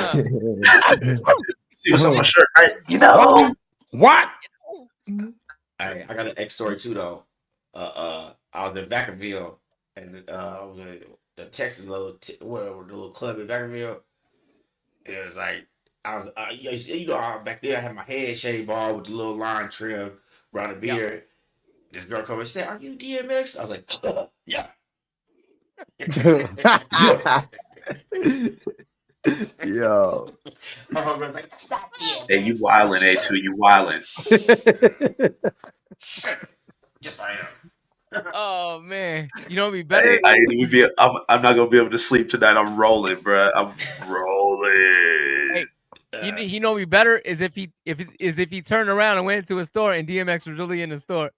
what's on my shirt, right? You know what? I got an X story too though. I was in Vacaville and I was in the Texas whatever the little club in Vacaville. It was like I was you know back there I had my head shaved bald with the little line trim around the beard. Yep. This girl come and said, "Are you DMX?" I was like, "Yeah." Yo. Like, stop DMX. Hey, you wildin', A2, you wildin'. Just I am. Oh man, you know me better. Hey, I'm not gonna be able to sleep tonight. I'm rolling, bro. I'm rolling. Hey, you know me better is if he turned around and went into a store and DMX was really in the store.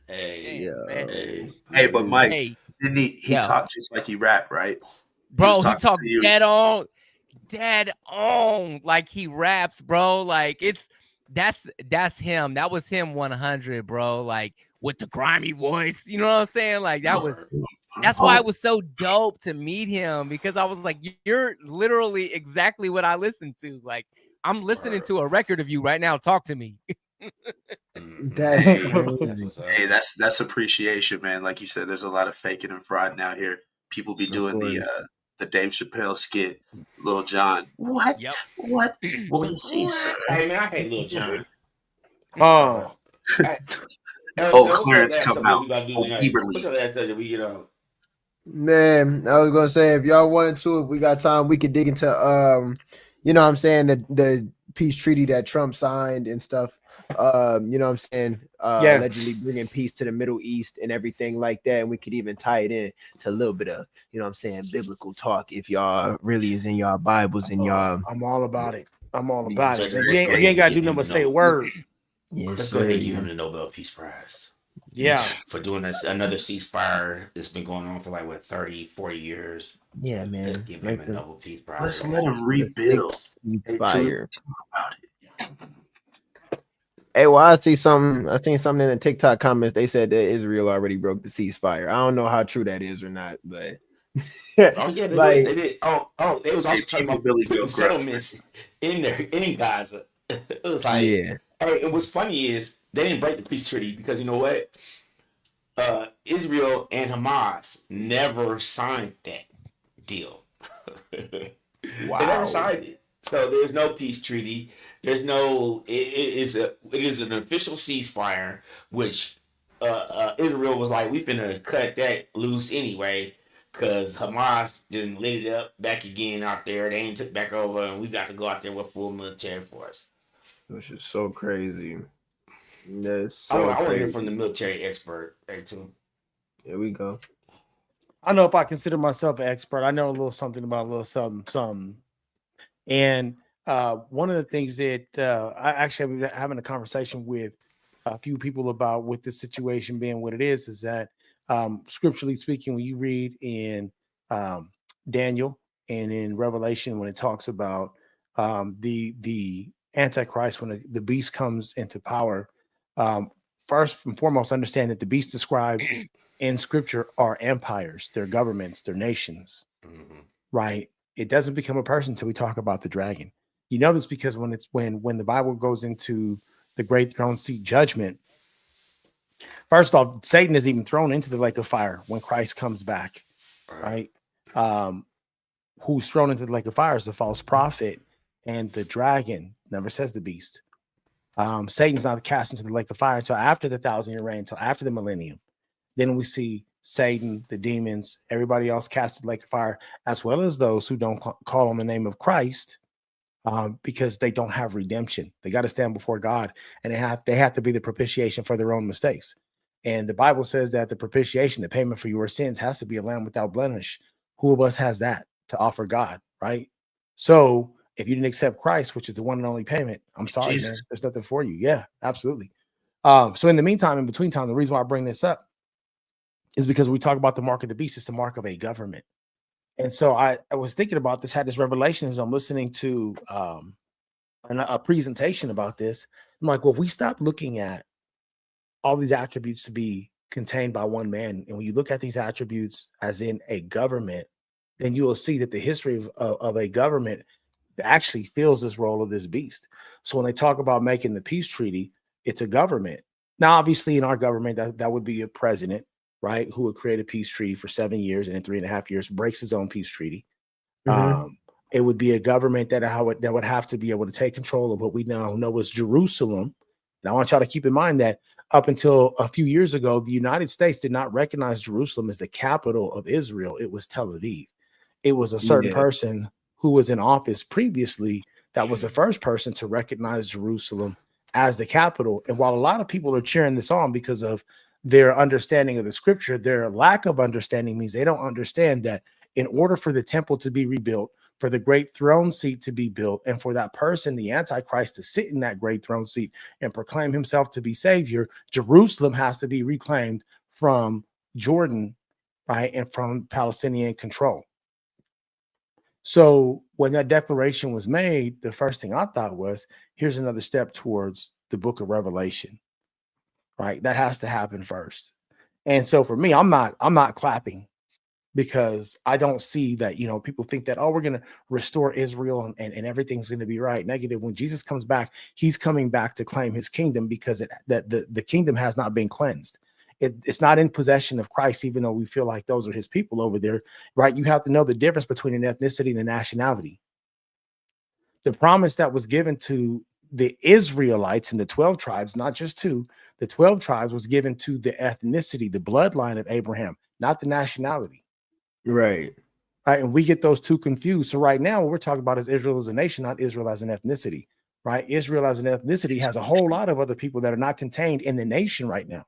Hey, but Mike, didn't he talked just like he rapped, right? Bro, he talked dead on like he raps, bro. Like that's him. That was him 100, bro. Like with the grimy voice, you know what I'm saying? Like that's why it was so dope to meet him, because I was like, you're literally exactly what I listen to. Like I'm listening to a record of you right now. Talk to me. Hey, that's appreciation, man. Like you said, there's a lot of faking and frauding out here. People be doing the Dave Chappelle skit, Lil Jon. What? Yep. What will you see, sir? Hey man, I hate Lil Jon. Clarence come out. What's that we get on? Man, I was gonna say if y'all wanted to, if we got time, we could dig into you know what I'm saying, the peace treaty that Trump signed and stuff. You know what I'm saying? Yeah. Allegedly bringing peace to the Middle East and everything like that. And we could even tie it in to a little bit of, you know what I'm saying, biblical talk if y'all really is in y'all Bibles and y'all. I'm all about it. I'm all Yeah, about let's it. go You ahead ain't got to and do give nothing him but the say a Nobel. word. Yes, Let's go ahead and sir. give him the Nobel Peace Prize. Yeah. For doing us another ceasefire that's been going on for like, what, 30, 40 years. Yeah, man. Let's give him a Nobel Peace Prize. Let's let him rebuild. Fire. About it. Hey, well, I seen something in the TikTok comments. They said that Israel already broke the ceasefire. I don't know how true that is or not, but Oh yeah, they like, did. They did. Oh, they was also talking people about really putting go gruff, settlements in there in Gaza. It was like, yeah, hey, and what's funny is they didn't break the peace treaty because you know what? Israel and Hamas never signed that deal. wow. They never signed it. So there's no peace treaty. There's no. It is an official ceasefire, which Israel was like, we finna cut that loose anyway, because Hamas didn't lit it up back again out there. They ain't took back over, and we got to go out there with full military force. Which is so crazy. That's I so want to hear crazy. from the military expert. Too. Here we go. I know if I consider myself an expert, I know a little something about a little something. And one of the things that I actually have been having a conversation with a few people about with this situation being what it is that scripturally speaking, when you read in Daniel and in Revelation, when it talks about the Antichrist, when the beast comes into power, first and foremost, understand that the beast described in scripture are empires, their governments, their nations, right? It doesn't become a person until we talk about the dragon. You know this because when the Bible goes into the great throne seat judgment, first off, Satan is even thrown into the lake of fire when Christ comes back, right? Who's thrown into the lake of fire is the false prophet and the dragon. Never says the beast. Satan's not cast into the lake of fire until after the 1,000-year reign, until after the millennium. Then we see Satan, the demons, everybody else cast in the lake of fire, as well as those who don't call on the name of Christ, because they don't have redemption. They got to stand before God, and they have to be the propitiation for their own mistakes. And the Bible says that the propitiation, the payment for your sins, has to be a lamb without blemish. Who of us has that to offer God, right? So if you didn't accept Christ, which is the one and only payment, I'm sorry, man. There's nothing for you. Yeah, absolutely. So in the meantime, in between time, the reason why I bring this up is because we talk about the mark of the beast. It's the mark of a government. And so I was thinking about this, had this revelation as I'm listening to a presentation about this. I'm like, well, if we stop looking at all these attributes to be contained by one man, and when you look at these attributes as in a government, then you will see that the history of a government actually fills this role of this beast. So when they talk about making the peace treaty, it's a government. Now, obviously, in our government, that would be a president, right, who would create a peace treaty for 7 years, and in 3.5 years breaks his own peace treaty. It would be a government that would have to be able to take control of what we now know as Jerusalem. And I want y'all to keep in mind that up until a few years ago, the United States did not recognize Jerusalem as the capital of Israel. It was Tel Aviv. It was a certain person who was in office previously that was the first person to recognize Jerusalem as the capital. And while a lot of people are cheering this on because of their understanding of the scripture, their lack of understanding means they don't understand that in order for the temple to be rebuilt, for the great throne seat to be built, and for that person, the Antichrist, to sit in that great throne seat and proclaim himself to be Savior, Jerusalem has to be reclaimed from Jordan, right, and from Palestinian control. So when that declaration was made, the first thing I thought was, here's another step towards the book of Revelation, right? That has to happen first. And so for me, I'm not clapping, because I don't see that, people think that, oh, we're going to restore Israel and everything's going to be right. Negative. When Jesus comes back, he's coming back to claim his kingdom, because the kingdom has not been cleansed. It's not in possession of Christ, even though we feel like those are his people over there, right? You have to know the difference between an ethnicity and a nationality. The promise that was given to the Israelites and the 12 tribes, not just two, the 12 tribes was given to the ethnicity, the bloodline of Abraham, not the nationality. Right. And we get those two confused. So right now, what we're talking about is Israel as a nation, not Israel as an ethnicity. right? Israel as an ethnicity has a whole lot of other people that are not contained in the nation right now.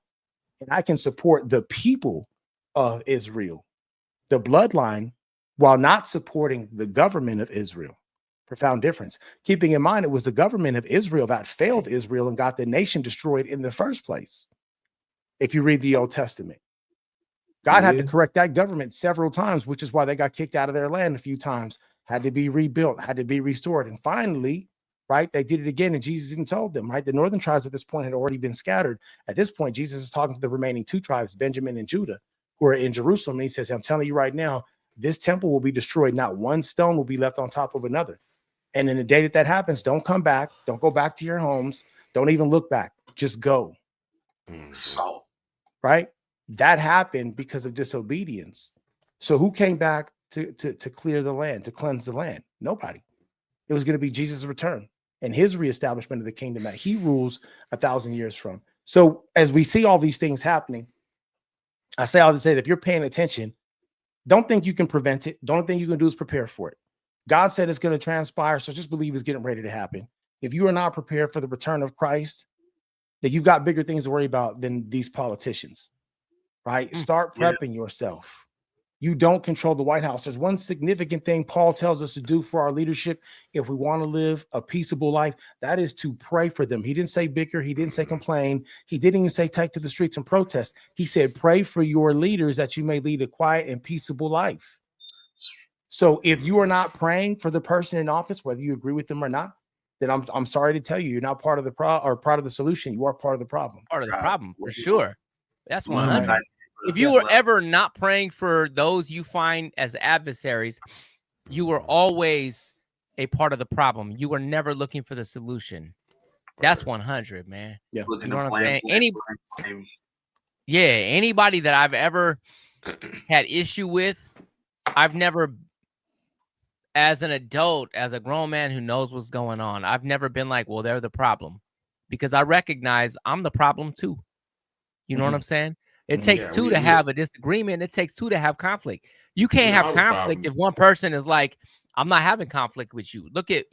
And I can support the people of Israel, the bloodline, while not supporting the government of Israel. Profound difference. Keeping in mind, it was the government of Israel that failed Israel and got the nation destroyed in the first place. If you read the Old Testament, God had to correct that government several times, which is why they got kicked out of their land a few times, had to be rebuilt, had to be restored. And finally, right, they did it again. And Jesus even told them, right, the northern tribes at this point had already been scattered. At this point, Jesus is talking to the remaining two tribes, Benjamin and Judah, who are in Jerusalem. And he says, I'm telling you right now, this temple will be destroyed. Not one stone will be left on top of another. And in the day that that happens, don't come back. Don't go back to your homes. Don't even look back. Just go. So, right? That happened because of disobedience. So who came back to clear the land, to cleanse the land? Nobody. It was going to be Jesus' return and his reestablishment of the kingdom that he rules 1,000 years from. So as we see all these things happening, I say all to say that if you're paying attention, don't think you can prevent it. Don't think you can do is prepare for it. God said it's going to transpire, so just believe it's getting ready to happen. If you are not prepared for the return of Christ, then you've got bigger things to worry about than these politicians, right? Start prepping yourself. You don't control the White House. There's one significant thing Paul tells us to do for our leadership if we want to live a peaceable life. That is to pray for them. He didn't say bicker. He didn't say complain. He didn't even say take to the streets and protest. He said pray for your leaders that you may lead a quiet and peaceable life. So if you are not praying for the person in office, whether you agree with them or not, then I'm sorry to tell you, you're not part of the part of the solution. You are part of the problem. Part of the problem, for sure. That's 100. Right. If you were ever not praying for those you find as adversaries, you were always a part of the problem. You were never looking for the solution. That's 100, man. Yeah. You know what I'm saying? Anybody that I've ever had issue with, I've never, as an adult, as a grown man who knows what's going on, I've never been like, well, they're the problem, because I recognize I'm the problem too. You know what I'm saying? It takes two to have a disagreement. It takes two to have conflict. You can't have conflict if one person is like, I'm not having conflict with you. Look at,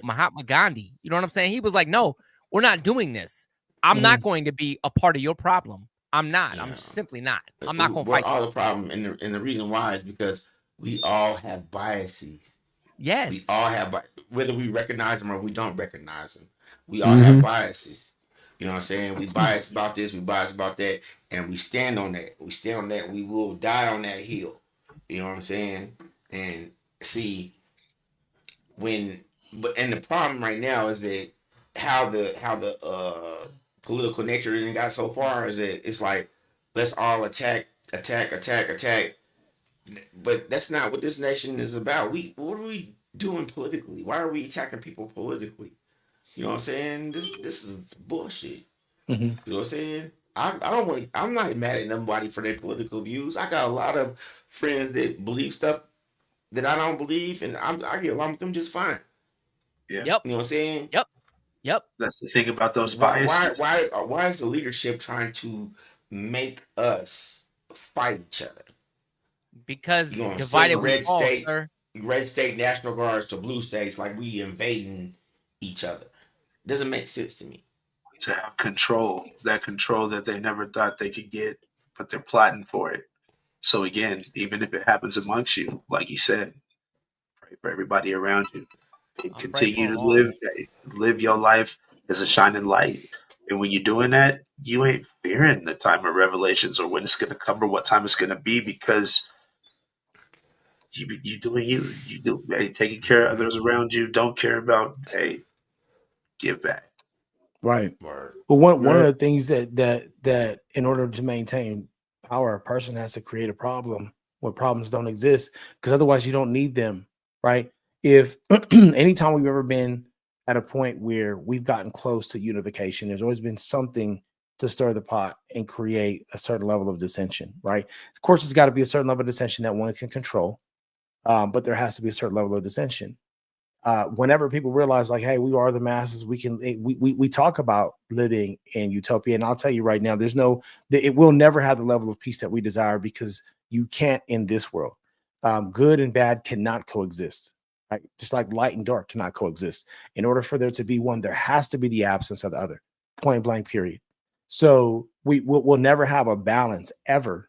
Mahatma Gandhi. You know what I'm saying? He was like, no, we're not doing this. I'm not going to be a part of your problem. I'm not. I'm simply not. I'm not going to fight. All the problem, and the reason why is because we all have biases. Yes. We all have, whether we recognize them or we don't recognize them. We all have biases. You know what I'm saying? We bias about this, we bias about that, and we stand on that. We stand on that. We will die on that hill. You know what I'm saying? And see, and the problem right now is that how the political nature even got so far is that it's like, let's all attack. But that's not what this nation is about. What are we doing politically? Why are we attacking people politically? You know what I'm saying? This is bullshit. You know what I'm saying? I'm not mad at nobody for their political views. I got a lot of friends that believe stuff that I don't believe, and I get along with them just fine. Yeah. Yep. You know what I'm saying? Yep. That's the thing about those biases. Why is the leadership trying to make us fight each other? Because divided red state National Guards to blue states like we invading each other. Doesn't make sense to me. To have control that they never thought they could get, but they're plotting for it. So again, even if it happens amongst you, like you said, pray for everybody around you. And continue to live your life as a shining light. And when you're doing that, you ain't fearing the time of revelations or when it's going to come or what time it's going to be, because you doing you do taking care of others around you. Don't care about give back. Right. But one of the things that in order to maintain power, a person has to create a problem where problems don't exist, because otherwise you don't need them. Right. If anytime we've ever been at a point where we've gotten close to unification, there's always been something to stir the pot and create a certain level of dissension. Right. Of course, there's got to be a certain level of dissension that one can control. But there has to be a certain level of dissension. Whenever people realize, like, hey, we are the masses, we talk about living in utopia. And I'll tell you right now, it will never have the level of peace that we desire, because you can't in this world. Good and bad cannot coexist. Right? Just like light and dark cannot coexist. In order for there to be one, there has to be the absence of the other. Point blank, period. So we'll never have a balance ever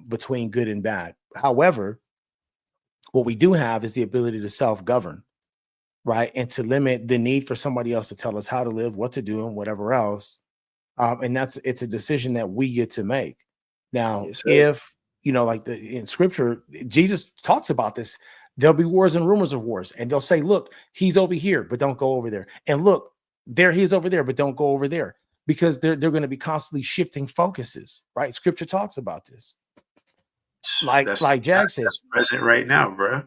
between good and bad. However, what we do have is the ability to self-govern, right? And to limit the need for somebody else to tell us how to live, what to do, and whatever else. And it's a decision that we get to make. Now, if, like in scripture, Jesus talks about this, there'll be wars and rumors of wars. And they'll say, look, he's over here, but don't go over there. And look, there he is over there, but don't go over there. Because they're going to be constantly shifting focuses, right? Scripture talks about this. Like Jack says, that's present right now, bro.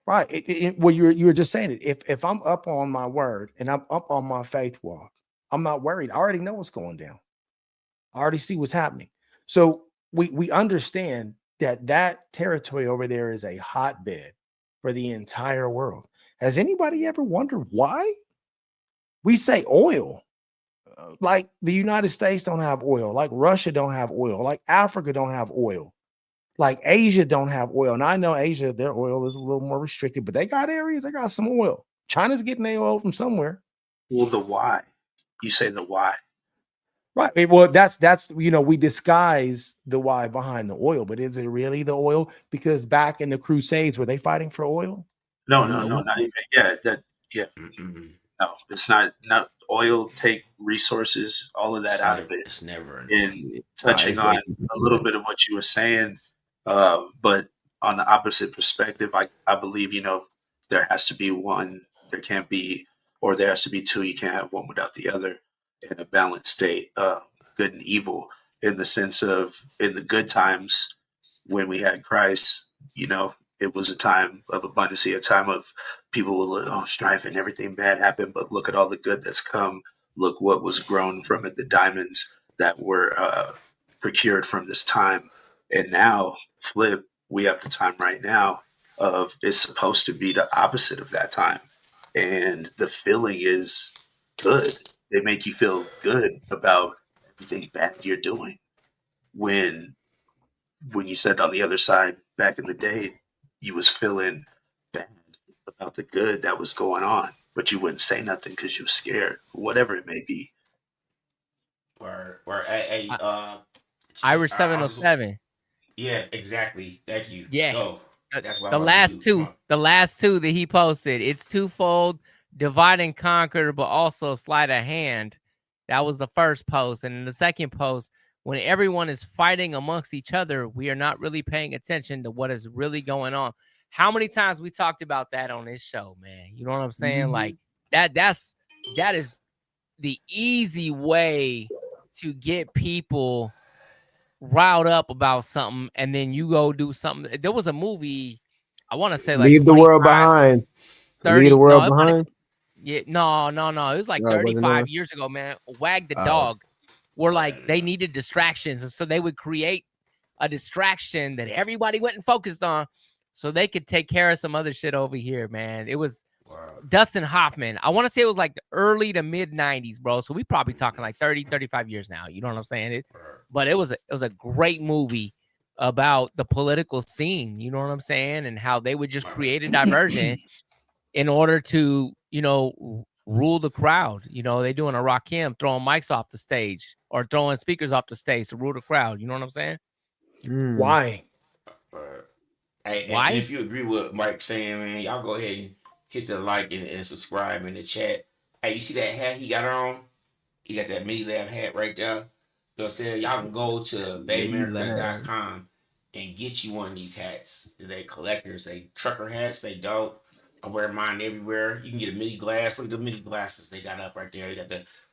Right. Well, you were just saying it. If I'm up on my word and I'm up on my faith walk, I'm not worried. I already know what's going down. I already see what's happening. So we understand that territory over there is a hotbed for the entire world. Has anybody ever wondered why? We say oil. Like the United States don't have oil. Like Russia don't have oil. Like Africa don't have oil. Like Asia don't have oil. And I know Asia, their oil is a little more restricted, but they got areas, they got some oil. China's getting their oil from somewhere. Well, the why. You say the why. Right. Well, that's we disguise the why behind the oil, but is it really the oil? Because back in the Crusades, were they fighting for oil? No, not even. Yeah. No, it's not oil. Take resources, all of that out of it. It's never. And touching on a little bit of what you were saying, but on the opposite perspective, I believe there has to be one. There can't be, or there has to be two. You can't have one without the other in a balanced state. Good and evil, in the sense of in the good times when we had Christ, it was a time of abundance, a time of people will strife and everything bad happened, but look at all the good that's come. Look what was grown from it, the diamonds that were procured from this time. And now, flip, we have the time right now of it's supposed to be the opposite of that time. And the feeling is good. They make you feel good about everything bad you're doing. When you said on the other side back in the day, you was feeling bad about the good that was going on, but you wouldn't say nothing because you were scared, whatever it may be. Irish 707. Yeah, exactly. Thank you. Yeah. Go. That's what the last two that he posted. It's twofold: divide and conquer, but also sleight of hand. That was the first post, and in the second post, when everyone is fighting amongst each other, we are not really paying attention to what is really going on. How many times we talked about that on this show, man? You know what I'm saying? Mm-hmm. Like that is the easy way to get people riled up about something, and then you go do something. There was a movie, I want to say, like Leave the World Behind. 30, Leave the World Behind. Yeah, no. It was like 35 years ago, man. Wag the Dog. Were like they needed distractions, and so they would create a distraction that everybody went and focused on, so they could take care of some other shit over here, man. It was Dustin Hoffman. I want to say it was like the early to mid 90s, bro. So we probably talking like 30, 35 years now. You know what I'm saying? But it was a great movie about the political scene. You know what I'm saying? And how they would just create a diversion in order to, rule the crowd. They doing a Rakim, throwing mics off the stage or throwing speakers off the stage to rule the crowd. You know what I'm saying? Why? Hey, Why? And if you agree with Mike saying, man, y'all go ahead and hit the like and subscribe in the chat. Hey, you see that hat he got on? He got that MidiLab hat right there. They'll say y'all can go to baymerica.com and get you one of these hats. They collectors, they trucker hats, they dope. I wear mine everywhere. You can get a mini glass. Look at the mini glasses they got up right there. You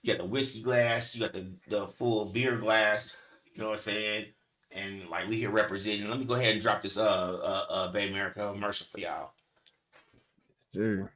got the whiskey glass. You got the full beer glass. You know what I'm saying? And like we here representing. Let me go ahead and drop this Bay America commercial for y'all. Dude.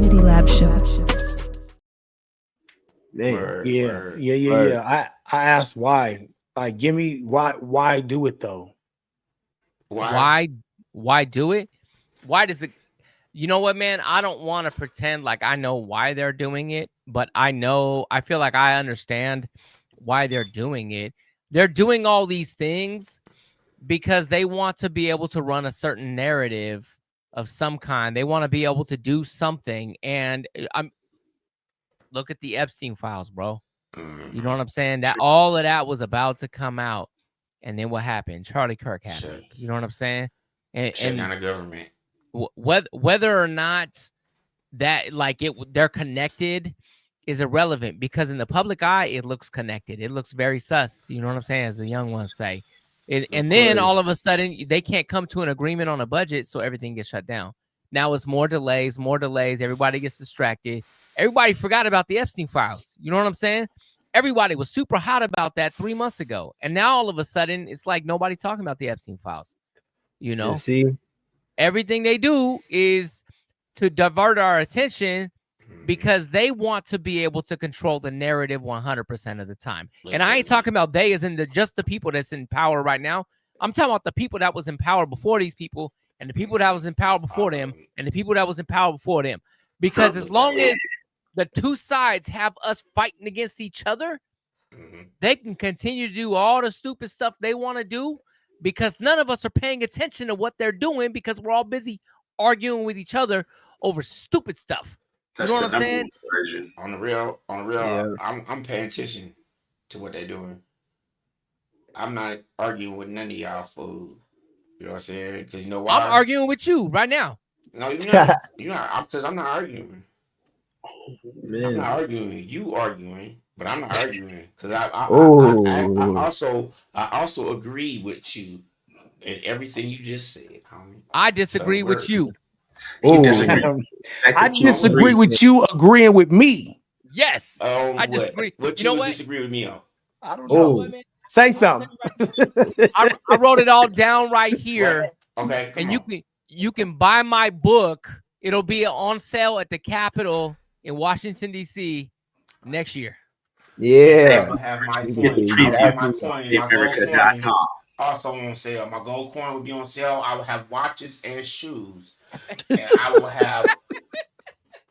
MidiLab Show. Yeah. I asked why. Like, give me why do it though? Why do it? Why does it? You know what, man? I don't want to pretend like I know why they're doing it, but I feel like I understand why they're doing it. They're doing all these things because they want to be able to run a certain narrative of some kind. They want to be able to do something. And look at the Epstein files, bro. You know what I'm saying? That all of that was about to come out. And then what happened? Charlie Kirk happened. You know what I'm saying? Shut down the government. Whether or not that they're connected is irrelevant, because in the public eye it looks connected. It looks very sus. You know what I'm saying? As the young ones say. And then all of a sudden they can't come to an agreement on a budget, so everything gets shut down. Now it's more delays. Everybody gets distracted. Everybody forgot about the Epstein files. You know what I'm saying? Everybody was super hot about that 3 months ago. And now all of a sudden it's like nobody talking about the Epstein files. You know? See? Everything they do is to divert our attention because they want to be able to control the narrative 100% of the time. And I ain't talking about they as in just the people that's in power right now. I'm talking about the people that was in power before these people, and the people that was in power before them, and the people that was in power before them. Because as long as the two sides have us fighting against each other, they can continue to do all the stupid stuff they want to do, because none of us are paying attention to what they're doing because we're all busy arguing with each other over stupid stuff. That's you know the what I'm number saying? one version. On the real, I'm paying attention to what they're doing. I'm not arguing with none of y'all fool. You know what I'm saying? Because you know why? I'm arguing with you right now. No, you're not. You're not. Because I'm not arguing. Man. I'm not arguing. You arguing, but I'm not arguing because I also agree with you in everything you just said, homie. I disagree with you. He disagrees. I disagree with you agreeing with me. Yes, I disagree. What you know would what? disagree with me on? I don't know. Say something. I wrote it all down right here. Okay, and you can buy my book. It'll be on sale at the Capitol in Washington, D.C. next year. Yeah. I have my coin. Preview. I have my coin. My gold coin America.com. also on sale. My gold coin will be on sale. I will have watches and shoes, and I will have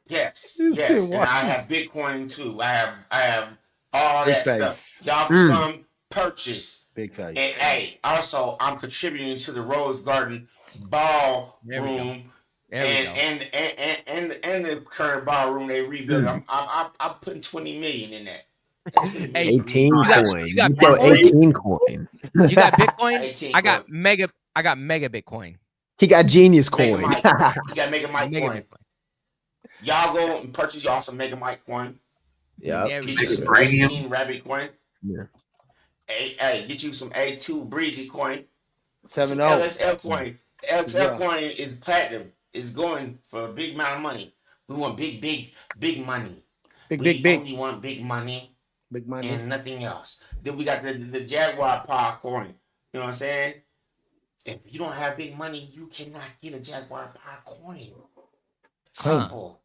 yes, and I have Bitcoin too. I have all Big that face. stuff. Y'all can come purchase. Big face. And hey, also I'm contributing to the Rose Garden ballroom. And the current ballroom they rebuilt. I'm putting 20 million in that. Hey, 18 coin. You got Bitcoin. 18 coin. You got Bitcoin? 18 I got mega Bitcoin. He got genius coin. He got Mega Mike coin. Y'all go and purchase y'all some Mega Mike coin. Yeah. Get you some 18 Rabbit coin. Yeah. Hey, get you some A2 Breezy coin. 7-0. LXL coin. LXL coin is platinum. Is going for a big amount of money. We want big money. We only want big money. Big money. And nothing else. Then we got the Jaguar Power coin. You know what I'm saying? If you don't have big money, you cannot get a Jaguar Power coin. Simple.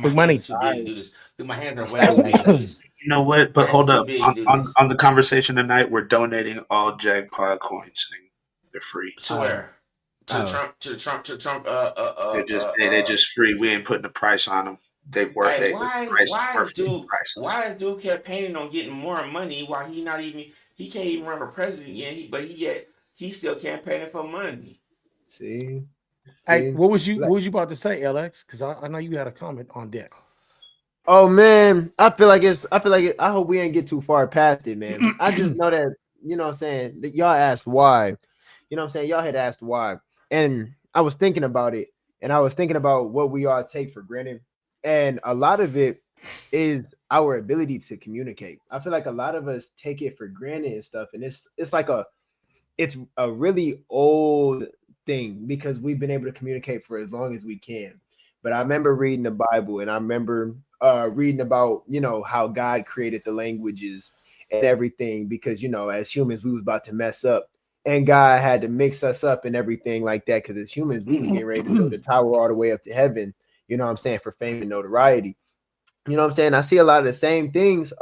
Big money. Too big to do this. My hands are way too big to do this. You know what? But hold up. On the conversation tonight, we're donating all Jaguar coins. They're free. To where? To the Trump. They're just free. We ain't putting a price on them. They work. Hey, why is dude campaigning on getting more money while he can't even run for president yet? But he's still campaigning for money. See. Hey, what was you about to say, LX? Because I know you had a comment on that. Oh man, I feel like I hope we ain't get too far past it, man. I just know that, you know what I'm saying, that y'all asked why. You know what I'm saying? Y'all had asked why. And I was thinking about it, and I was thinking about what we all take for granted. And a lot of it is our ability to communicate. I feel like a lot of us take it for granted and stuff. And it's a really old thing because we've been able to communicate for as long as we can. But I remember reading the Bible, and I remember reading about, you know, how God created the languages and everything, because, you know, as humans, we was about to mess up. And God had to mix us up and everything like that, because as humans, we was getting ready to build the tower all the way up to heaven, you know what I'm saying, for fame and notoriety. You know what I'm saying? I see a lot of the same things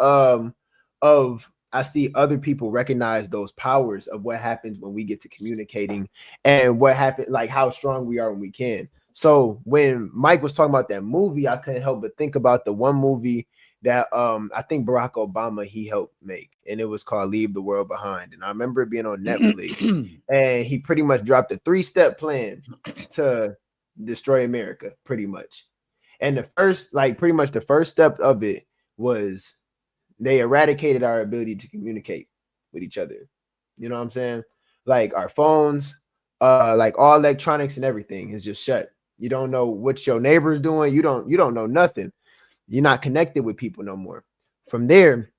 I see other people recognize those powers of what happens when we get to communicating and what happened, like how strong we are when we can. So when Mike was talking about that movie, I couldn't help but think about the one movie that I think Barack Obama he helped make, and it was called Leave the World Behind. And I remember it being on Netflix, and he pretty much dropped a 3-step plan to destroy America, pretty much. And the first, like pretty much the first step of it was they eradicated our ability to communicate with each other. You know what I'm saying? Like our phones, like all electronics and everything is just shut. You don't know what your neighbor's doing. You don't know nothing. You're not connected with people no more. From there,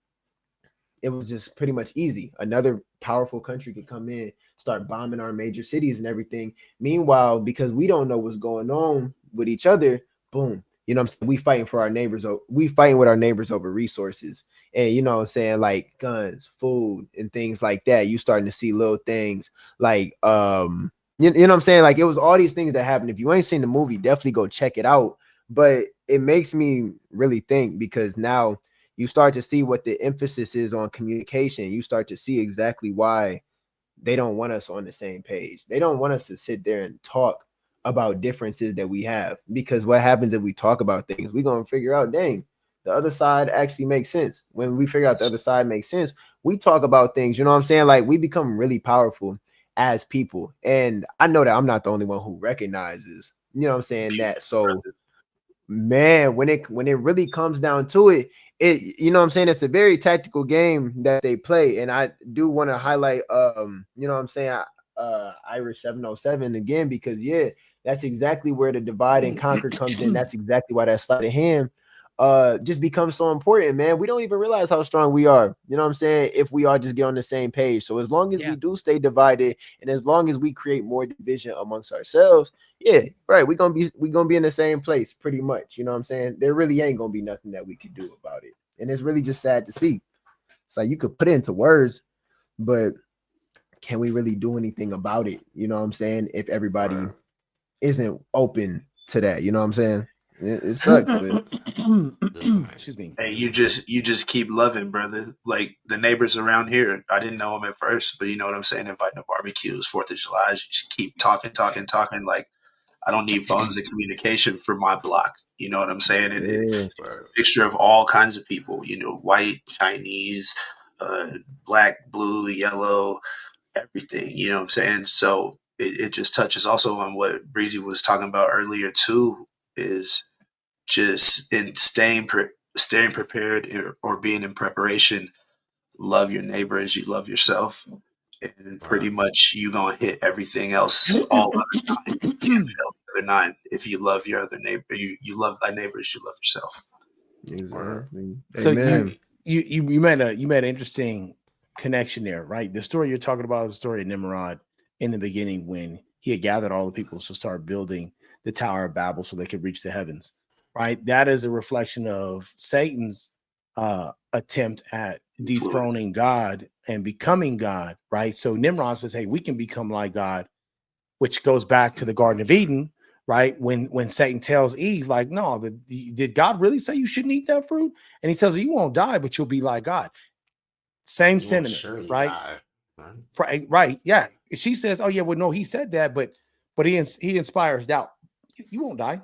it was just pretty much easy. Another powerful country could come in, start bombing our major cities and everything. Meanwhile, because we don't know what's going on with each other, boom, you know what I'm saying? We fighting for our neighbors. We fighting with our neighbors over resources. And you know what I'm saying? Like guns, food, and things like that. You starting to see little things like you know what I'm saying? Like it was all these things that happened. If you ain't seen the movie, definitely go check it out. But it makes me really think, because now you start to see what the emphasis is on communication. You start to see exactly why they don't want us on the same page. They don't want us to sit there and talk about differences that we have, because what happens if we talk about things, we're going to figure out, dang, the other side actually makes sense. When we figure out the other side makes sense, we talk about things, you know what I'm saying? Like we become really powerful as people. And I know that I'm not the only one who recognizes, you know what I'm saying, that. So man, when it really comes down to it, you know what I'm saying, it's a very tactical game that they play. And I do want to highlight you know what I'm saying, Irish 707 again, because yeah, that's exactly where the divide and conquer comes in. That's exactly why that sleight of hand just becomes so important, man. We don't even realize how strong we are, you know what I'm saying, if we all just get on the same page. So as long as we do stay divided, and as long as we create more division amongst ourselves, yeah, right, we're gonna be in the same place pretty much, you know what I'm saying. There really ain't gonna be nothing that we could do about it, and it's really just sad to see. It's like you could put it into words, but can we really do anything about it, you know what I'm saying, if everybody isn't open to that, you know what I'm saying. It sucks, but excuse me. Hey, you just keep loving, brother. Like the neighbors around here, I didn't know them at first, but you know what I'm saying. Inviting to barbecues, 4th of July, you just keep talking. Like I don't need phones and communication for my block. You know what I'm saying? And it's a mixture of all kinds of people. You know, white, Chinese, black, blue, yellow, everything. You know what I'm saying? So it just touches also on what Breezy was talking about earlier too. Is just in staying prepared or being in preparation. Love your neighbor as you love yourself, and pretty much you gonna hit everything else. All other 9, you can't fail the other 9. If you love your other neighbor, you love thy neighbor as you love yourself. Exactly. So Amen. you made an interesting connection there, right? The story you're talking about is the story of Nimrod in the beginning, when he had gathered all the people to start building the Tower of Babel so they could reach the heavens, right? That is a reflection of Satan's attempt at dethroning God and becoming God, right? So Nimrod says, hey, we can become like God, which goes back to the Garden of Eden, right? When Satan tells Eve, like, no, did God really say you shouldn't eat that fruit? And he tells her, you won't die, but you'll be like God. Same sentiment, right? Right. Yeah. She says, oh yeah, well, no, he said that, but he inspires doubt. You won't die.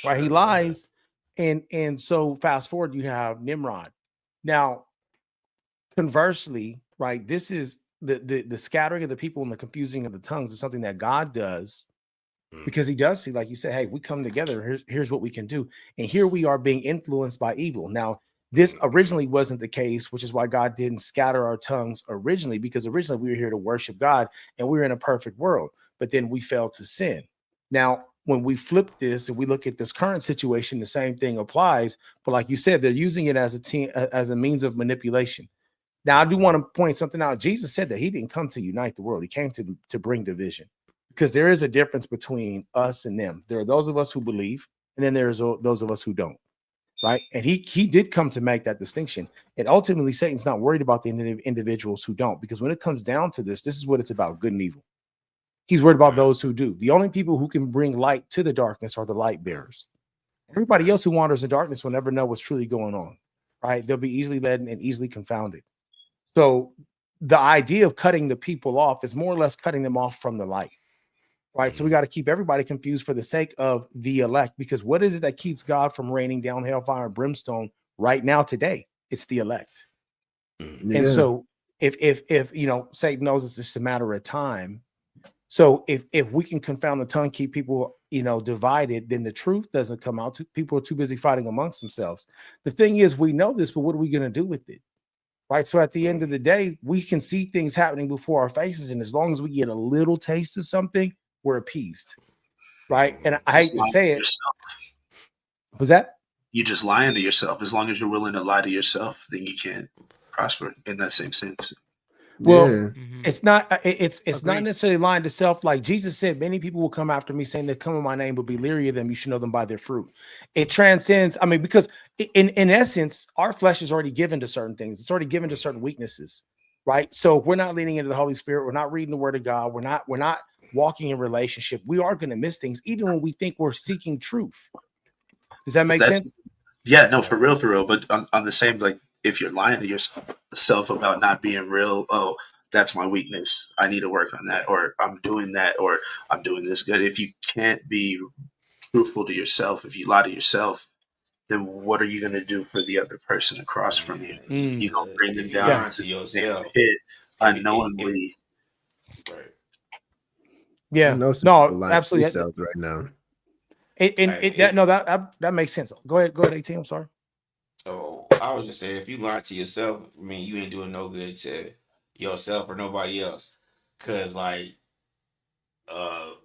Right. He lies. And so fast forward, you have Nimrod. Now, conversely, right, this is the scattering of the people and the confusing of the tongues is something that God does, because he does see, like you said, hey, we come together, here's what we can do. And here we are being influenced by evil. Now, this originally wasn't the case, which is why God didn't scatter our tongues originally, because originally we were here to worship God and we were in a perfect world, but then we fell to sin. Now, when we flip this and we look at this current situation, the same thing applies. But like you said, they're using it as a means of manipulation. Now, I do want to point something out. Jesus said that he didn't come to unite the world. He came to bring division, because there is a difference between us and them. There are those of us who believe, and then there's those of us who don't, right? And he did come to make that distinction. And ultimately, Satan's not worried about the individuals who don't, because when it comes down to this is what it's about, good and evil. He's worried about those who do. The only people who can bring light to the darkness are the light bearers. Everybody else who wanders in darkness will never know what's truly going on. right? They'll be easily led and easily confounded. So the idea of cutting the people off is more or less cutting them off from the light, right? So we got to keep everybody confused for the sake of the elect, because what is it that keeps God from raining down hellfire and brimstone right now today? It's the elect. Yeah. And so if you know, Satan knows it's just a matter of time. So if we can confound the tongue, keep people, you know, divided, then the truth doesn't come out. People are too busy fighting amongst themselves. The thing is, we know this, but what are we going to do with it? Right. So at the end of the day, we can see things happening before our faces. And as long as we get a little taste of something, we're appeased. Right. And I hate to say it. Was that? You're just lying to yourself. As long as you're willing to lie to yourself, then you can't prosper in that same sense. Well, it's not. It's not necessarily lying to self. Like Jesus said, many people will come after me, saying they come in my name, but be leery of them. You should know them by their fruit. It transcends. I mean, because in essence, our flesh is already given to certain things. It's already given to certain weaknesses, right? So if we're not leaning into the Holy Spirit, we're not reading the Word of God. We're not walking in relationship. We are going to miss things, even when we think we're seeking truth. Does that make sense? Yeah, no, for real. But on the same, like, if you're lying to yourself about not being real, oh, that's my weakness, I need to work on that, or I'm doing that, or I'm doing this good. If you can't be truthful to yourself, if you lie to yourself, then what are you going to do for the other person across from you? You're going to bring them down to yourself unknowingly. Yeah, no, absolutely. Right now. That makes sense. Go ahead, 18. I'm sorry. So I was just saying, if you lie to yourself, I mean, you ain't doing no good to yourself or nobody else. Cause like,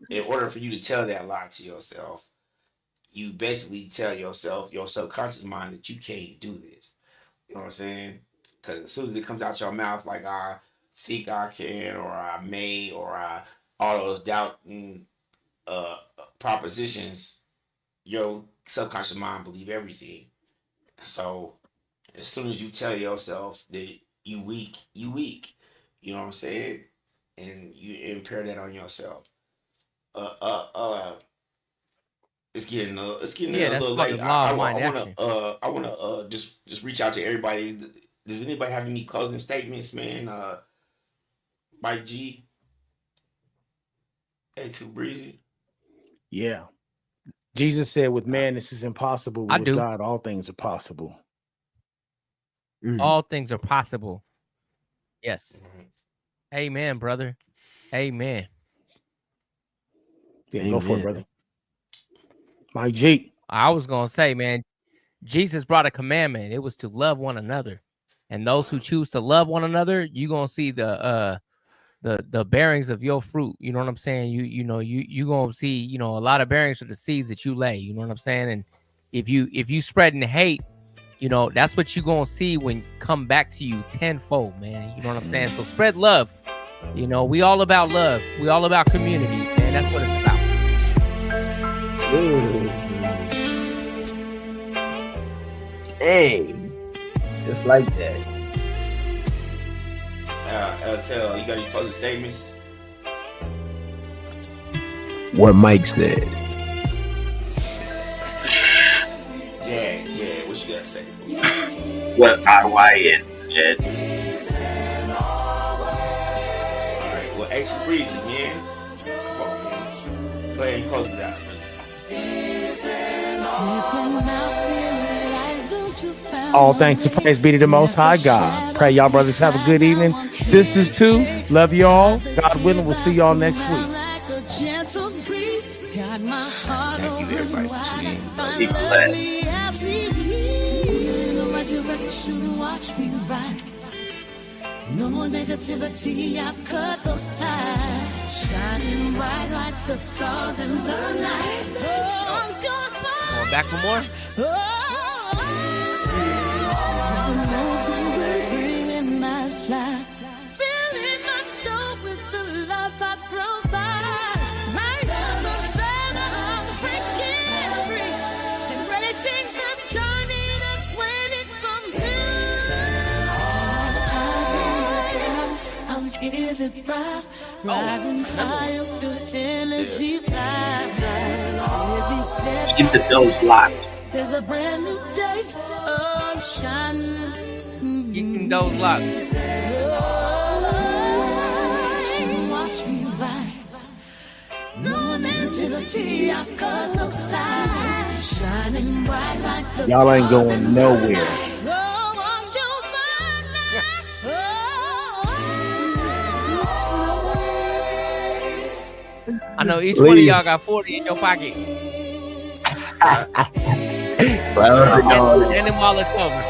in order for you to tell that lie to yourself, you basically tell yourself, your subconscious mind, that you can't do this. You know what I'm saying? Cause as soon as it comes out your mouth, like I think I can, or I may, or all those doubting propositions, your subconscious mind believe everything. So as soon as you tell yourself that you weak, you weak. You know what I'm saying? And you impair that on yourself. It's getting a little late. I wanna just reach out to everybody. Does anybody have any closing statements, man? Mike G. Hey, Too Breezy. Yeah. Jesus said, with man, this is impossible. But with God, all things are possible. All things are possible. Yes. Amen, brother. Amen. Yeah, go for it, brother. Mike G. I was going to say, man, Jesus brought a commandment. It was to love one another. And those who choose to love one another, you're going to see the bearings of your fruit. You know what I'm saying? You gonna see, you know, a lot of bearings of the seeds that you lay. You know what I'm saying? And if you spreading hate, you know, that's what you gonna see when come back to you tenfold, man. You know what I'm saying? So spread love. You know, we all about love. We all about community, man. That's what it's about. Hey, just like that. Tell, you got any closing statements? What Mike said. Jag, what you got to say? What IYN said. Alright, well, H Breezy, man. Come on, man. Go ahead and close it out. All thanks and praise be to the Most High God. Pray y'all brothers have a good evening. Sisters too. Love y'all. God willing, we'll see y'all next week. Thank you, everybody, for tuning in. Be blessed. No more negativity, I've cut those ties. Shining bright like the stars in the night. Oh, I'm doing fine. Going back for more? Breathing my life. Filling my soul with the love I provide. My love is better, I'm breaking free. Embracing the journey that's waiting for me. Is it bright? Rising higher, the energy rise. Every step. Keep the doors locked. There's a brand new day. Getting those locks. Y'all ain't going nowhere. I know each one of y'all got 40 in your pocket. And then while it's over.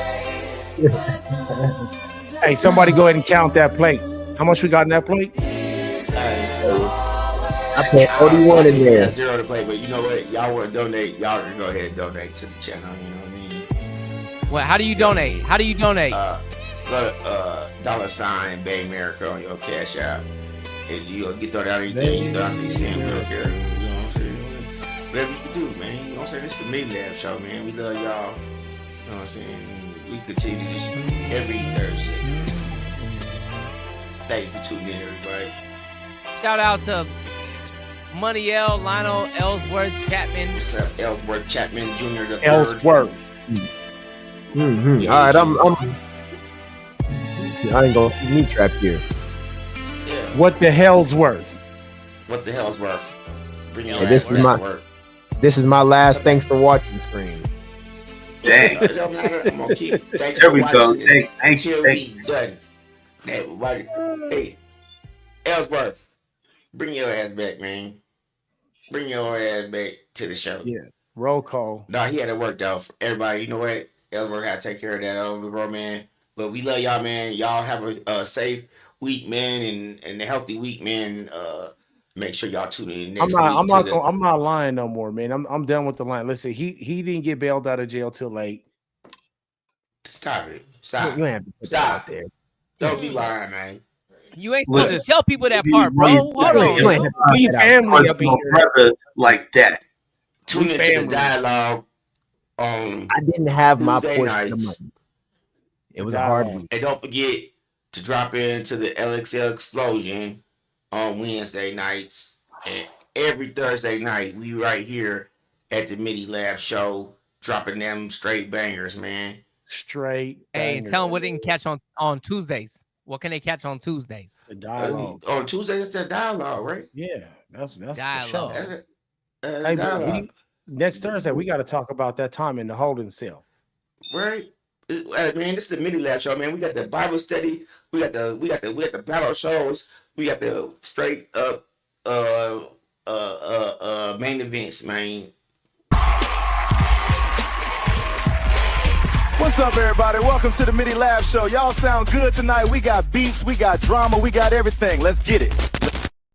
Hey, somebody go ahead and count that plate. How much we got in that plate? I put 41 in there. 0 to play, but you know what? Y'all want to donate? Y'all can go ahead and donate to the channel. You know what I mean? Well, how do you donate? How do you donate? Go to $ Bay America on your Cash App. If you throw down anything, you don't have to be saying real here. You know what I'm saying? Whatever you can do, man. You know what I'm saying? This is the MidiLab Show, man. We love y'all. You know what I'm saying? We continue this every Thursday. Thank you for tuning in, everybody. Shout out to Money L, Lionel Ellsworth Chapman. What's up, Ellsworth Chapman Jr. the Ellsworth. All right, I ain't gonna meat trap here. Yeah. What the hell's worth? What the hell's worth? Bring your This is my last thanks for watching screen. Dang. It don't matter. I'm gonna keep. Thanks There for we go. watching it until we done. Hey, Ellsworth, bring your ass back, man. Bring your ass back to the show. Yeah. Roll call. No, he had to work though. Everybody, you know what? Ellsworth had to take care of that over, bro, man. But we love y'all, man. Y'all have a safe week, man, and a healthy week, man. Make sure y'all tune in next week. I'm not lying no more, man. I'm done with the line. Listen, he didn't get bailed out of jail till late. Stop it. Stop. You ain't have to put that Stop out there. Don't be lying, man. You ain't supposed to tell people that part, bro. Hold on. We family up in here. Brother like that. Tune into the dialogue. I didn't have my Tuesday portion of nights. money. It was a hard week. And don't forget to drop into the LXL Explosion on Wednesday nights. And every Thursday night, we right here at the MidiLab Show, dropping them straight bangers, man. Straight. Hey, tell them what they can catch on Tuesdays. What can they catch on Tuesdays? The dialogue. On Tuesdays, it's the dialogue, right? Yeah, that's Dialogue. for sure. That's Hey, dialogue. next Thursday we got to talk about that time in the holding cell. Right? Man, this is the MidiLab Show, man. We got the Bible study. We got the battle shows. We got the straight up main events, man. What's up, everybody? Welcome to the MidiLab Show. Y'all sound good tonight. We got beats, we got drama, we got everything. Let's get it.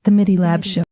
The MidiLab Show.